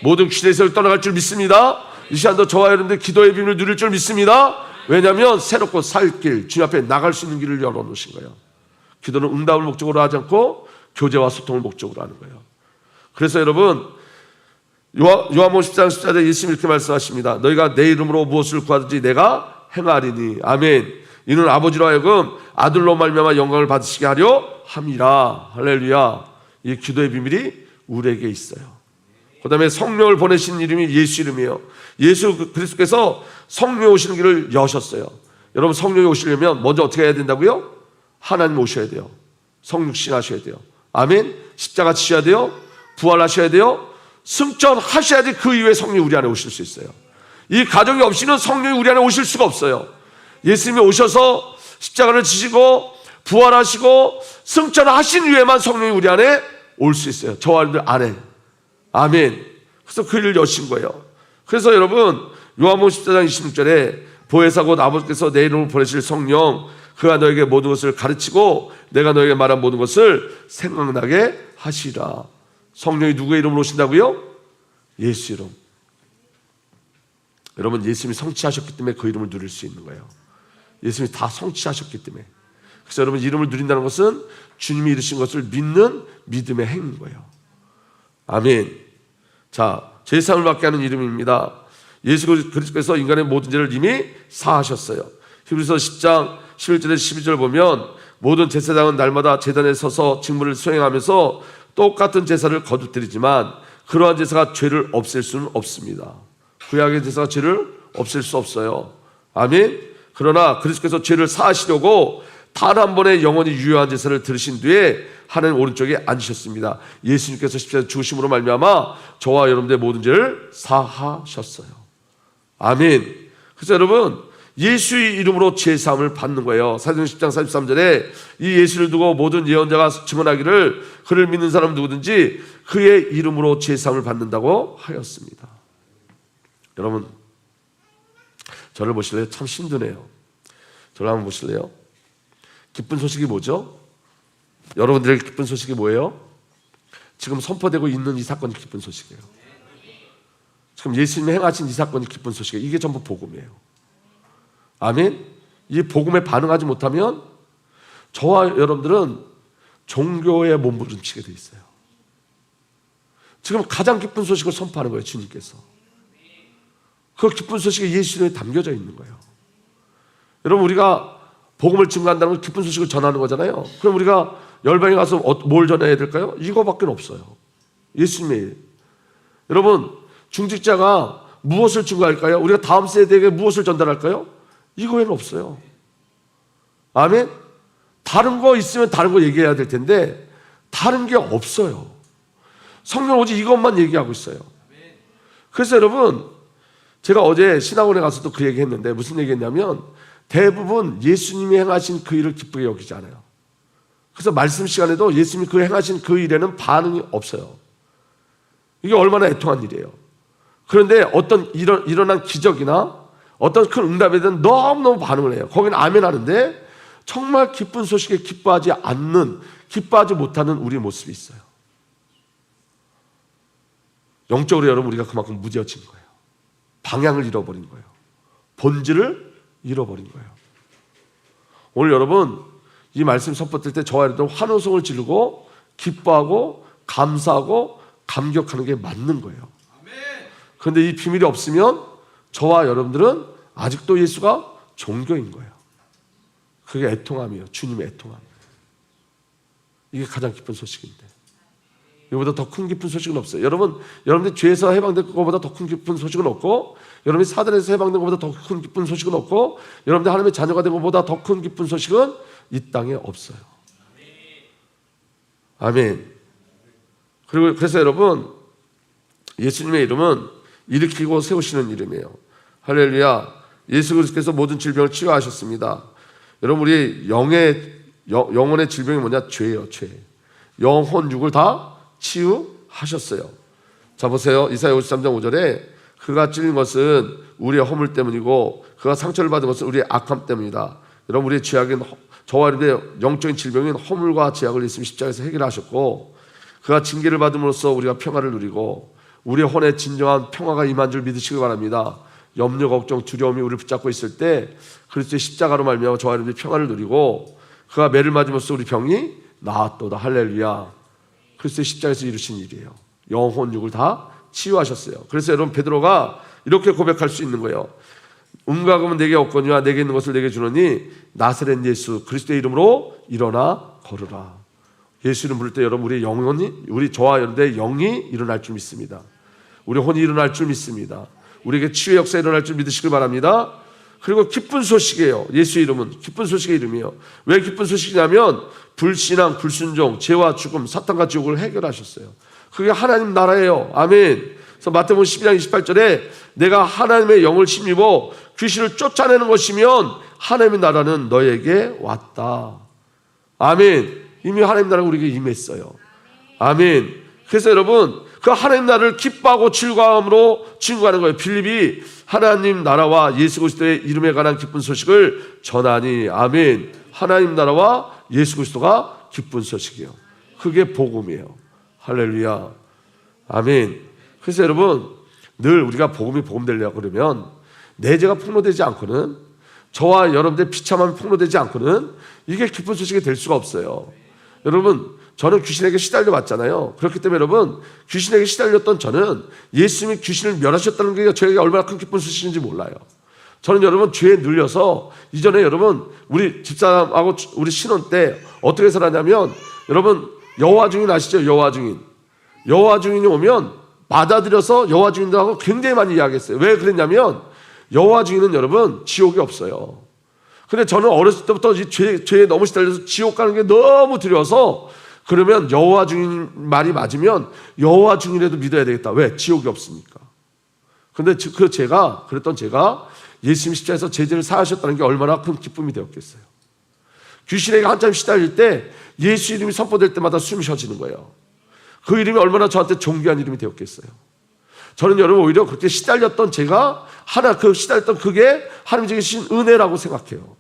모든 귀신에서 떠나갈 줄 믿습니다. 이 시간도 저와 여러분들 기도의 비밀을 누릴 줄 믿습니다. 왜냐하면 새롭고 살 길, 주님 앞에 나갈 수 있는 길을 열어놓으신 거예요. 기도는 응답을 목적으로 하지 않고 교제와 소통을 목적으로 하는 거예요. 그래서 여러분 요한복음 14장 14절에 예수님이 이렇게 말씀하십니다. 너희가 내 이름으로 무엇을 구하든지 내가 행하리니. 아멘. 이는 아버지로 하여금 아들로 말미암아 영광을 받으시게 하려 함이라. 할렐루야. 이 기도의 비밀이 우리에게 있어요. 그 다음에 성령을 보내신 이름이 예수 이름이에요. 예수 그리스도께서 성령 오시는 길을 여셨어요. 여러분 성령이 오시려면 먼저 어떻게 해야 된다고요? 하나님 오셔야 돼요. 성육신 하셔야 돼요. 아멘. 십자가 지셔야 돼요. 부활하셔야 돼요. 승천하셔야지 그 이후에 성령이 우리 안에 오실 수 있어요. 이 가정이 없이는 성령이 우리 안에 오실 수가 없어요. 예수님이 오셔서 십자가를 지시고 부활하시고 승천하신 이후에만 성령이 우리 안에 올 수 있어요. 저와 여러분들 안에. 아멘. 그래서 그 일을 여신 거예요. 그래서 여러분 요한복음 14장 26절에 보혜사 곧 아버지께서 내 이름으로 보내실 성령 그가 너에게 모든 것을 가르치고 내가 너에게 말한 모든 것을 생각나게 하시라. 성령이 누구의 이름으로 오신다고요? 예수 이름. 여러분 예수님이 성취하셨기 때문에 그 이름을 누릴 수 있는 거예요. 예수님이 다 성취하셨기 때문에. 그래서 여러분 이름을 누린다는 것은 주님이 이루신 것을 믿는 믿음의 행인 거예요. 아멘. 자, 제사함을 받게 하는 이름입니다. 예수 그리스도께서 인간의 모든 죄를 이미 사하셨어요. 히브리서 10장 11절에서 12절 보면 모든 제사장은 날마다 제단에 서서 직무를 수행하면서 똑같은 제사를 거듭드리지만 그러한 제사가 죄를 없앨 수는 없습니다. 구약의 제사가 죄를 없앨 수 없어요. 아멘. 그러나 그리스도께서 죄를 사하시려고 단 한 번의 영원히 유효한 제사를 들으신 뒤에 하나님 오른쪽에 앉으셨습니다. 예수님께서 십자가에 죽으심으로 말미암아 저와 여러분들의 모든 죄를 사하셨어요. 아멘. 그래서 여러분 예수의 이름으로 제사함을 받는 거예요. 사도행전 10장 43절에 이 예수를 두고 모든 예언자가 증언하기를 그를 믿는 사람 누구든지 그의 이름으로 제사함을 받는다고 하였습니다. 여러분 저를 보실래요? 참 힘드네요. 저를 한번 보실래요? 기쁜 소식이 뭐죠? 여러분들에게 기쁜 소식이 뭐예요? 지금 선포되고 있는 이 사건이 기쁜 소식이에요. 지금 예수님이 행하신 이 사건이 기쁜 소식이에요. 이게 전부 복음이에요. 아멘. 이 복음에 반응하지 못하면 저와 여러분들은 종교에 몸부림치게 돼 있어요. 지금 가장 기쁜 소식을 선포하는 거예요. 주님께서. 그 기쁜 소식이 예수 이름에 담겨져 있는 거예요. 여러분, 우리가 복음을 증거한다는 건 기쁜 소식을 전하는 거잖아요. 그럼 우리가 열방에 가서 뭘 전해야 될까요? 이거밖에 없어요. 예수님의. 여러분, 중직자가 무엇을 증거할까요? 우리가 다음 세대에게 무엇을 전달할까요? 이거 외에는 없어요. 아멘? 다른 거 있으면 다른 거 얘기해야 될 텐데 다른 게 없어요. 성경은 오직 이것만 얘기하고 있어요. 그래서 여러분, 제가 어제 신학원에 가서도 그 얘기 했는데 무슨 얘기 했냐면 대부분 예수님이 행하신 그 일을 기쁘게 여기지 않아요. 그래서 말씀 시간에도 예수님이 그 행하신 그 일에는 반응이 없어요. 이게 얼마나 애통한 일이에요. 그런데 어떤 일어난 기적이나 어떤 큰 응답에 대한 너무너무 반응을 해요. 거기는 아멘 하는데 정말 기쁜 소식에 기뻐하지 않는, 기뻐하지 못하는 우리의 모습이 있어요. 영적으로 여러분, 우리가 그만큼 무뎌진 거예요. 방향을 잃어버린 거예요. 본질을 잃어버린 거예요. 오늘 여러분, 이 말씀 선포될 때 저와 여러분 환호성을 지르고 기뻐하고 감사하고 감격하는 게 맞는 거예요. 그런데 이 비밀이 없으면 저와 여러분들은 아직도 예수가 종교인 거예요. 그게 애통함이에요. 주님의 애통함. 이게 가장 기쁜 소식인데 이거보다 더 큰 기쁜 소식은 없어요. 여러분들 죄에서 해방된 것보다 더 큰 기쁜 소식은 없고, 여러분이 사단에서 해방된 것보다 더 큰 기쁜 소식은 없고, 여러분들 하나님의 자녀가 된 것보다 더 큰 기쁜 소식은 이 땅에 없어요. 아멘. 그리고 그래서 여러분, 예수님의 이름은 일으키고 세우시는 이름이에요. 할렐루야. 예수 그리스도께서 모든 질병을 치유하셨습니다. 여러분, 우리 영혼의 질병이 뭐냐? 죄예요. 죄. 영혼 육을 다 치유하셨어요. 자, 보세요. 이사야 53장 5절에 그가 찔린 것은 우리의 허물 때문이고 그가 상처를 받은 것은 우리의 악함 때문이다. 여러분, 우리의 죄악은, 저와 여러분의 영적인 질병인 허물과 죄악을 예수님 십자가에서 해결하셨고, 그가 징계를 받음으로써 우리가 평화를 누리고 우리의 혼에 진정한 평화가 임한 줄 믿으시기 바랍니다. 염려, 걱정, 두려움이 우리를 붙잡고 있을 때 그리스도의 십자가로 말미암아 저와 여러분이 평화를 누리고, 그가 매를 맞음으로써 우리 병이 나았도다. 할렐루야. 그리스도의 십자가에서 이루신 일이에요. 영혼 육을 다 치유하셨어요. 그래서 여러분, 베드로가 이렇게 고백할 수 있는 거예요. 은과 금은 내게 없거니와 내게 있는 것을 내게 주노니 나사렛 예수 그리스도의 이름으로 일어나 걸으라. 예수 이름 부를 때 여러분, 우리의 영혼이, 우리 저와 여러분의 영이 일어날 줄 믿습니다. 우리 혼이 일어날 줄 믿습니다. 우리에게 치유의 역사 일어날 줄 믿으시길 바랍니다. 그리고 기쁜 소식이에요. 예수 이름은 기쁜 소식의 이름이에요. 왜 기쁜 소식이냐면 불신앙, 불순종, 죄와 죽음, 사탄과 지옥을 해결하셨어요. 그게 하나님 나라예요. 아멘. 그래서 마태복음 12장 28절에 내가 하나님의 영을 힘입어 귀신을 쫓아내는 것이면 하나님의 나라는 너에게 왔다. 아멘. 이미 하나님 나라가 우리에게 임했어요. 아멘. 그래서 여러분, 그 하나님 나라를 기뻐하고 즐거움으로 증거하는 거예요. 빌립이 하나님 나라와 예수 그리스도의 이름에 관한 기쁜 소식을 전하니. 아멘. 하나님 나라와 예수 그리스도가 기쁜 소식이에요. 그게 복음이에요. 할렐루야. 아멘. 그래서 여러분, 늘 우리가 복음이 복음되려고 그러면 내 죄가 폭로되지 않고는, 저와 여러분들의 비참함이 폭로되지 않고는 이게 기쁜 소식이 될 수가 없어요. 여러분, 저는 귀신에게 시달려 왔잖아요. 그렇기 때문에 여러분, 귀신에게 시달렸던 저는 예수님이 귀신을 멸하셨다는 게 저에게 얼마나 큰 기쁜 소식인지 몰라요. 저는 여러분, 죄에 눌려서 이전에 여러분, 우리 집사람하고 우리 신혼 때 어떻게 살았냐면, 여러분, 여호와 증인 아시죠? 여호와 증인. 여호와 증인이 오면 받아들여서 여호와 증인들하고 굉장히 많이 이야기했어요. 왜 그랬냐면 여호와 증인은 여러분, 지옥이 없어요. 근데 저는 어렸을 때부터 이 죄에 너무 시달려서 지옥 가는 게 너무 두려워서, 그러면 여호와 증인 말이 맞으면 여호와 증인이라도 믿어야 되겠다. 왜? 지옥이 없으니까. 근데 그랬던 제가 예수님 십자가에서 제 죄를 사하셨다는 게 얼마나 큰 기쁨이 되었겠어요. 귀신에게 한참 시달릴 때 예수 이름이 선포될 때마다 숨이 쉬어지는 거예요. 그 이름이 얼마나 저한테 존귀한 이름이 되었겠어요. 저는 여러분, 오히려 그렇게 시달렸던 제가 시달렸던 그게 하나님이 주신 은혜라고 생각해요.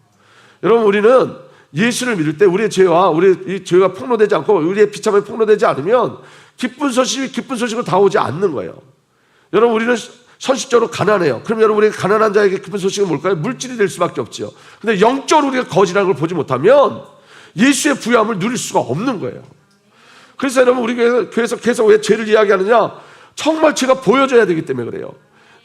여러분, 우리는 예수를 믿을 때 우리의 죄와 우리의 죄가 폭로되지 않고 우리의 비참함이 폭로되지 않으면 기쁜 소식으로 다 오지 않는 거예요. 여러분, 우리는 선식적으로 가난해요. 그럼 여러분, 우리 가난한 자에게 기쁜 소식은 뭘까요? 물질이 될 수밖에 없죠. 근데 영적으로 우리가 거지라는 걸 보지 못하면 예수의 부유함을 누릴 수가 없는 거예요. 그래서 여러분, 우리 교회에서 계속 왜 죄를 이야기하느냐? 정말 죄가 보여져야 되기 때문에 그래요.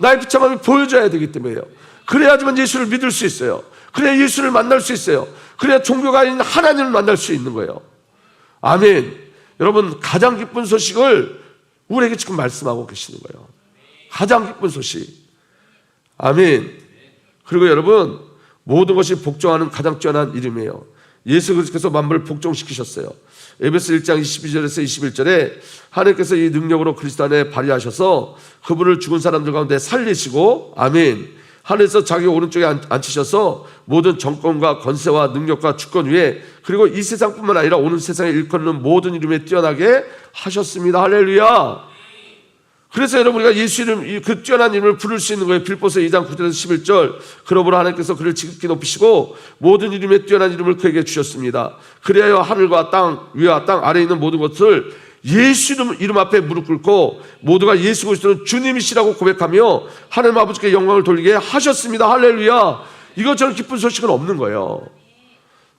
나의 비참함을 보여줘야 되기 때문에요. 그래야지만 예수를 믿을 수 있어요. 그래야 예수를 만날 수 있어요. 그래야 종교가 아닌 하나님을 만날 수 있는 거예요. 아멘. 여러분, 가장 기쁜 소식을 우리에게 지금 말씀하고 계시는 거예요. 가장 기쁜 소식. 아멘. 그리고 여러분, 모든 것이 복종하는 가장 뛰어난 이름이에요. 예수 그리스도께서 만물을 복종시키셨어요. 에베소 1장 22절에서 21절에 하나님께서 이 능력으로 그리스도 안에 발휘하셔서 그분을 죽은 사람들 가운데 살리시고, 아멘, 하늘에서 자기 오른쪽에 앉히셔서 모든 정권과 권세와 능력과 주권 위에, 그리고 이 세상뿐만 아니라 오는 세상에 일컫는 모든 이름에 뛰어나게 하셨습니다. 할렐루야. 그래서 여러분, 우리가 예수 이름, 그 뛰어난 이름을 부를 수 있는 거예요. 빌보서 2장 9절에서 11절. 그러므로 하나님께서 그를 지극히 높이시고 모든 이름에 뛰어난 이름을 그에게 주셨습니다. 그래야 하늘과 땅 위와 땅 아래에 있는 모든 것을 예수 이름 앞에 무릎 꿇고 모두가 예수 그리스도는 주님이시라고 고백하며 하나님 아버지께 영광을 돌리게 하셨습니다. 할렐루야. 이것처럼 기쁜 소식은 없는 거예요.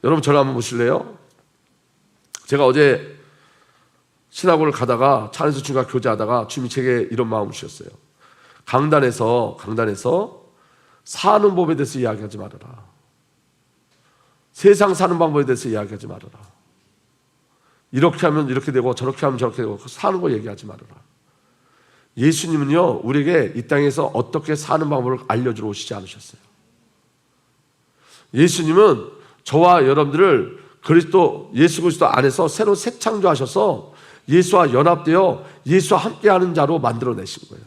여러분, 저를 한번 보실래요? 제가 어제 신학원을 가다가 차 안에서 주님과 교제하다가 주님이 제게 이런 마음을 주셨어요. 강단에서 사는 법에 대해서 이야기하지 말아라. 세상 사는 방법에 대해서 이야기하지 말아라. 이렇게 하면 이렇게 되고 저렇게 하면 저렇게 되고 사는 거 얘기하지 말아라. 예수님은요, 우리에게 이 땅에서 어떻게 사는 방법을 알려주러 오시지 않으셨어요. 예수님은 저와 여러분들을 예수 그리스도 안에서 새로 새 창조하셔서 예수와 연합되어 예수와 함께하는 자로 만들어내신 거예요.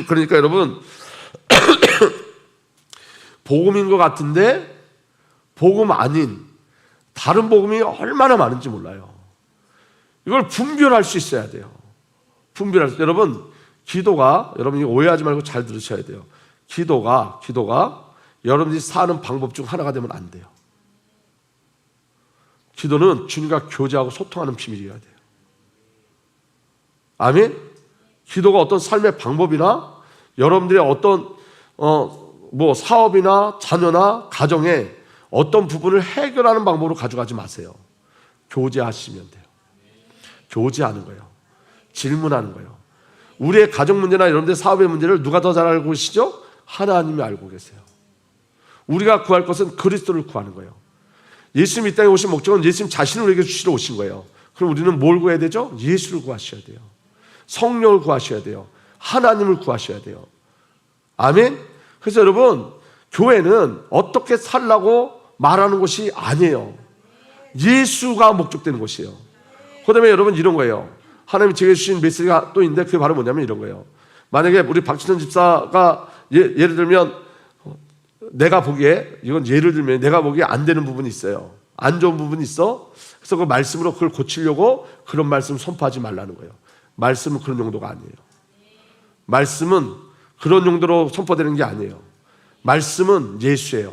그러니까 여러분, 복음인 것 같은데 복음 아닌 다른 복음이 얼마나 많은지 몰라요. 이걸 분별할 수 있어야 돼요. 여러분, 기도가, 여러분이 오해하지 말고 잘 들으셔야 돼요. 기도가 여러분들이 사는 방법 중 하나가 되면 안 돼요. 기도는 주님과 교제하고 소통하는 비밀이어야 돼요. 아멘? 기도가 어떤 삶의 방법이나 여러분들의 어떤 사업이나 자녀나 가정에 어떤 부분을 해결하는 방법으로 가져가지 마세요. 교제하시면 돼요. 교제하는 거예요. 질문하는 거예요. 우리의 가정 문제나 여러분들의 사업의 문제를 누가 더 잘 알고 계시죠? 하나님이 알고 계세요. 우리가 구할 것은 그리스도를 구하는 거예요. 예수님 이 땅에 오신 목적은 예수님 자신을 우리에게 주시러 오신 거예요. 그럼 우리는 뭘 구해야 되죠? 예수를 구하셔야 돼요. 성령을 구하셔야 돼요. 하나님을 구하셔야 돼요. 아멘? 그래서 여러분, 교회는 어떻게 살라고 말하는 것이 아니에요. 예수가 목적되는 것이에요. 그 다음에 여러분, 이런 거예요. 하나님이 제게 주신 메시지가 또 있는데 그게 바로 뭐냐면 이런 거예요. 만약에 우리 박진선 집사가 예를 들면 내가 보기에, 이건 예를 들면 내가 보기에 안 되는 부분이 있어요. 안 좋은 부분이 있어. 그래서 그 말씀으로 그걸 고치려고 그런 말씀 선포하지 말라는 거예요. 말씀은 그런 용도가 아니에요. 말씀은 그런 용도로 선포되는 게 아니에요. 말씀은 예수예요.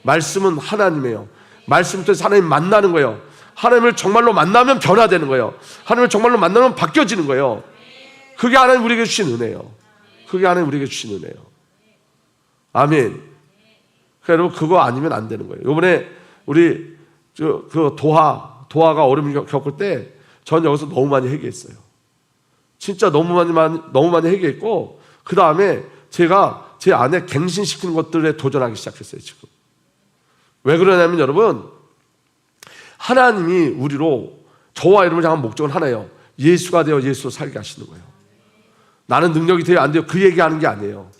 말씀은 하나님이에요. 말씀 통해서 하나님 만나는 거예요. 하나님을 정말로 만나면 변화되는 거예요. 하나님을 정말로 만나면 바뀌어지는 거예요. 그게 하나님 우리에게 주신 은혜예요. 그게 하나님 우리에게 주신 은혜예요. 아멘. 그러니까 여러분, 그거 아니면 안 되는 거예요. 이번에 우리 도하가 어려움을 겪을 때 전 여기서 너무 많이 회개했어요. 진짜 너무 많이 회개했고, 그 다음에 제가 제 안에 갱신시키는 것들에 도전하기 시작했어요. 지금 왜 그러냐면 여러분, 하나님이 우리로, 저와 여러분을 향한 목적은 하나예요. 예수가 되어 예수로 살게 하시는 거예요. 나는 능력이 되어 안 돼요, 그 얘기하는 게 아니에요.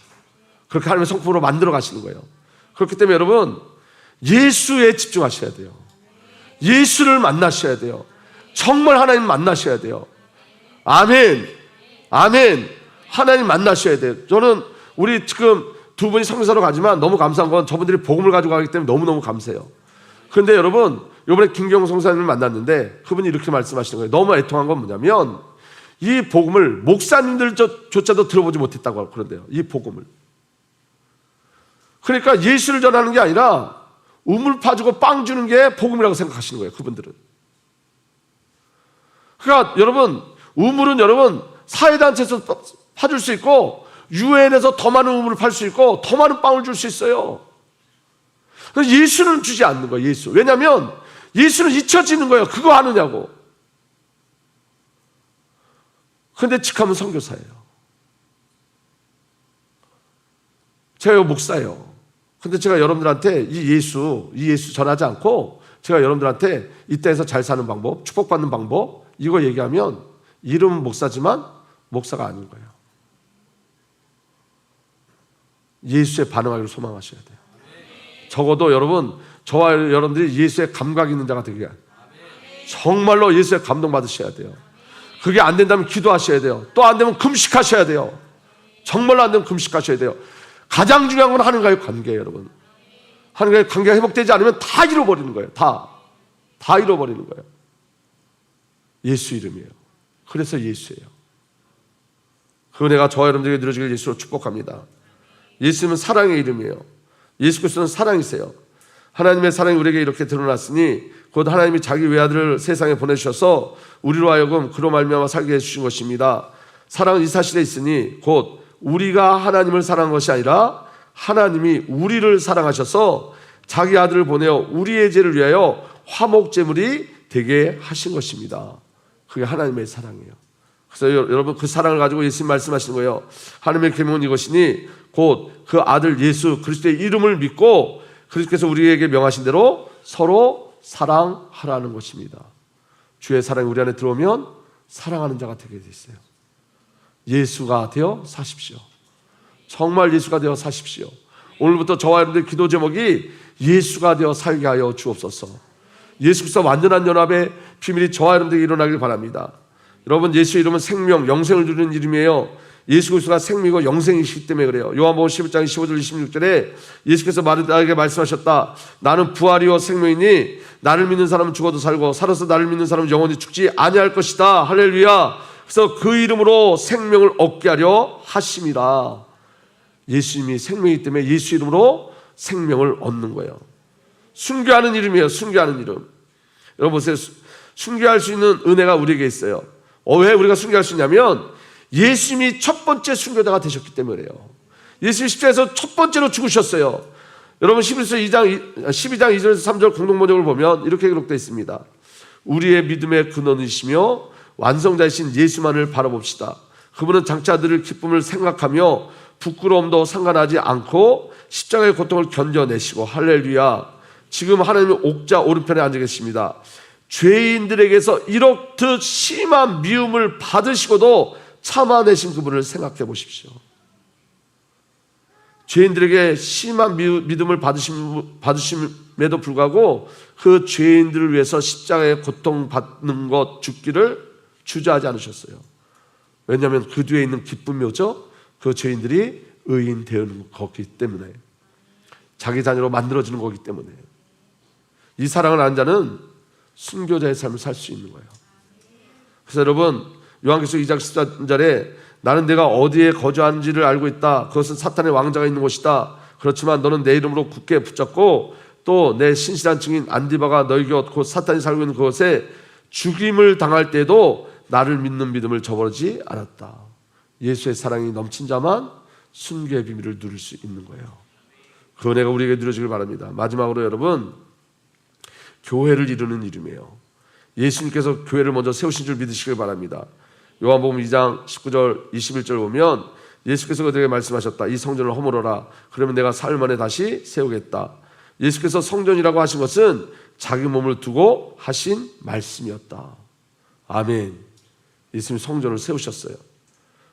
그렇게 하나님의 성품으로 만들어 가시는 거예요. 그렇기 때문에 여러분, 예수에 집중하셔야 돼요. 예수를 만나셔야 돼요. 정말 하나님 만나셔야 돼요. 아멘. 아멘. 하나님 만나셔야 돼요. 저는 우리 지금 두 분이 성교사로 가지만 너무 감사한 건 저분들이 복음을 가지고 가기 때문에 너무너무 감사해요. 그런데 여러분, 이번에 김경호 성사님을 만났는데 그분이 이렇게 말씀하시는 거예요. 너무 애통한 건 뭐냐면 이 복음을 목사님들조차도 들어보지 못했다고 그런데요. 이 복음을. 그러니까 예수를 전하는 게 아니라 우물 파주고 빵 주는 게 복음이라고 생각하시는 거예요. 그분들은. 그러니까 여러분, 우물은 여러분 사회단체에서 파줄 수 있고 유엔에서 더 많은 우물을 팔 수 있고 더 많은 빵을 줄 수 있어요. 그래서 예수는 주지 않는 거예요. 예수. 왜냐하면 예수는 잊혀지는 거예요. 그거 하느냐고. 그런데 직함은 선교사예요. 제가 목사예요. 근데 제가 여러분들한테 이 예수 전하지 않고 제가 여러분들한테 이 땅에서 잘 사는 방법, 축복받는 방법 이거 얘기하면 이름은 목사지만 목사가 아닌 거예요. 예수에 반응하기를 소망하셔야 돼요. 적어도 여러분, 저와 여러분들이 예수의 감각이 있는 자가 되게 정말로 예수의 감동받으셔야 돼요. 그게 안 된다면 기도하셔야 돼요. 또 안 되면 금식하셔야 돼요. 정말로 안 되면 금식하셔야 돼요. 가장 중요한 건 하나님과의 관계예요, 여러분. 하나님과의 관계가 회복되지 않으면 다 잃어버리는 거예요. 다 잃어버리는 거예요. 예수 이름이에요. 그래서 예수예요. 그 은혜가 저와 여러분들에게 누려지길 예수로 축복합니다. 예수님은 사랑의 이름이에요. 예수 그리스도는 사랑이세요. 하나님의 사랑이 우리에게 이렇게 드러났으니 곧 하나님이 자기 외아들을 세상에 보내주셔서 우리로 하여금 그로 말미암아 살게 해주신 것입니다. 사랑은 이 사실에 있으니 곧 우리가 하나님을 사랑한 것이 아니라 하나님이 우리를 사랑하셔서 자기 아들을 보내어 우리의 죄를 위하여 화목제물이 되게 하신 것입니다. 그게 하나님의 사랑이에요. 그래서 여러분 그 사랑을 가지고 예수님 말씀하시는 거예요. 하나님의 계명은 이것이니 곧 그 아들 예수 그리스도의 이름을 믿고 그리스도께서 우리에게 명하신 대로 서로 사랑하라는 것입니다. 주의 사랑이 우리 안에 들어오면 사랑하는 자가 되게 돼 있어요. 예수가 되어 사십시오. 정말 예수가 되어 사십시오. 오늘부터 저와 여러분들 기도 제목이 예수가 되어 살게 하여 주옵소서. 예수 그리스도 완전한 연합의 비밀이 저와 여러분들에게 일어나길 바랍니다. 여러분 예수의 이름은 생명, 영생을 주는 이름이에요. 예수 그리스도가 생명이고 영생이시기 때문에 그래요. 요한복음 11장 15절 26절에 예수께서 마르다에게 말씀하셨다. 나는 부활이요 생명이니 나를 믿는 사람은 죽어도 살고 살아서 나를 믿는 사람은 영원히 죽지 아니할 것이다. 할렐루야. 그래서 그 이름으로 생명을 얻게 하려 하심이라. 예수님이 생명이기 때문에 예수 이름으로 생명을 얻는 거예요. 순교하는 이름이에요. 순교하는 이름. 여러분 보세요. 순교할 수 있는 은혜가 우리에게 있어요. 왜 우리가 순교할 수 있냐면 예수님이 첫 번째 순교자가 되셨기 때문에 그래요. 예수님이 십자가에서 첫 번째로 죽으셨어요. 여러분 12장 2절에서 3절 공동번역을 보면 이렇게 기록되어 있습니다. 우리의 믿음의 근원이시며 완성자이신 예수만을 바라봅시다. 그분은 장차들을 기쁨을 생각하며 부끄러움도 상관하지 않고 십자가의 고통을 견뎌내시고 할렐루야. 지금 하나님의 옥자 오른편에 앉아 계십니다. 죄인들에게서 이렇듯 심한 미움을 받으시고도 참아내신 그분을 생각해 보십시오. 죄인들에게 심한 믿음을 받으심에도 불구하고 그 죄인들을 위해서 십자가의 고통받는 것 죽기를 주저하지 않으셨어요. 왜냐하면 그 뒤에 있는 기쁨이 오죠. 그 죄인들이 의인 되는 거기 때문에, 자기 자녀로 만들어지는 거기 때문에. 이 사랑을 아는 자는 순교자의 삶을 살 수 있는 거예요. 그래서 여러분 요한계시록 2장 14절에 나는 내가 어디에 거주하는지를 알고 있다. 그것은 사탄의 왕자가 있는 곳이다. 그렇지만 너는 내 이름으로 굳게 붙잡고 또 내 신실한 증인 안디바가 너희 곁 곧 사탄이 살고 있는 그곳에 죽임을 당할 때도 나를 믿는 믿음을 저버리지 않았다. 예수의 사랑이 넘친 자만 순교의 비밀을 누릴 수 있는 거예요. 그 은혜가 우리에게 누려지길 바랍니다. 마지막으로 여러분, 교회를 이루는 이름이에요. 예수님께서 교회를 먼저 세우신 줄 믿으시길 바랍니다. 요한복음 2장 19절 21절 보면 예수께서 그들에게 말씀하셨다. 이 성전을 허물어라. 그러면 내가 사흘 만에 다시 세우겠다. 예수께서 성전이라고 하신 것은 자기 몸을 두고 하신 말씀이었다. 아멘. 예수님 성전을 세우셨어요.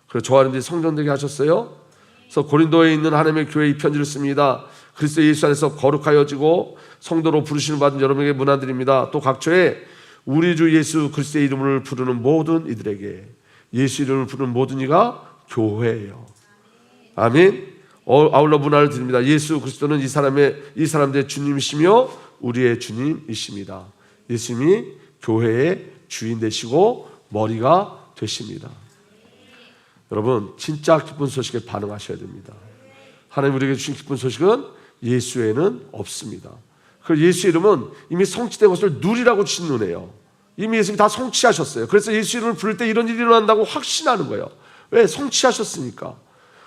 그래서 저와 여러분들이 성전 되게 하셨어요. 그래서 고린도에 있는 하나님의 교회 이 편지를 씁니다. 그리스도 예수 안에서 거룩하여지고 성도로 부르시는 받은 여러분에게 문안드립니다. 또 각처에 우리 주 예수 그리스도의 이름을 부르는 모든 이들에게, 예수 이름을 부르는 모든 이가 교회예요. 아멘. 아울러 문안을 드립니다. 예수 그리스도는 이 사람들의 주님이시며 우리의 주님이십니다. 예수님이 교회의 주인 되시고 머리가 되십니다. 여러분 진짜 기쁜 소식에 반응하셔야 됩니다. 하나님 우리에게 주신 기쁜 소식은 예수에는 없습니다. 그 예수 이름은 이미 성취된 것을 누리라고 주신 은혜예요. 이미 예수님이 다 성취하셨어요. 그래서 예수 이름을 부를 때 이런 일이 일어난다고 확신하는 거예요. 왜? 성취하셨으니까.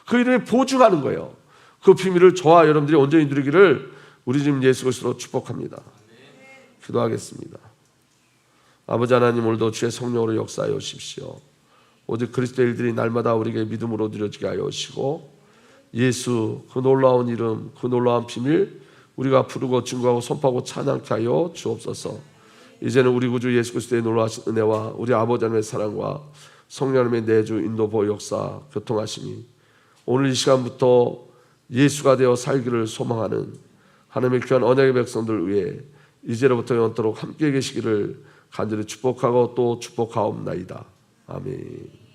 그 이름에 보증하는 거예요. 그 비밀을 저와 여러분들이 온전히 누리기를 우리 주님 예수 그리스도로 축복합니다. 기도하겠습니다. 아버지 하나님, 오늘도 주의 성령으로 역사하여 주십시오. 오직 그리스도의 일들이 날마다 우리에게 믿음으로 누려지게 하여 주시고 예수, 그 놀라운 이름, 그 놀라운 비밀 우리가 부르고 증거하고 선포하고 찬양케 하여 주옵소서. 이제는 우리 구주 예수 그리스도의 놀라우신 은혜와 우리 아버지 하나님의 사랑과 성령님의 내주 인도 보호 역사 교통하심이 오늘 이 시간부터 예수가 되어 살기를 소망하는 하나님의 귀한 언약의 백성들 위해 이제로부터 영원토록 함께 계시기를 간절히 축복하고 또 축복하옵나이다. 아멘.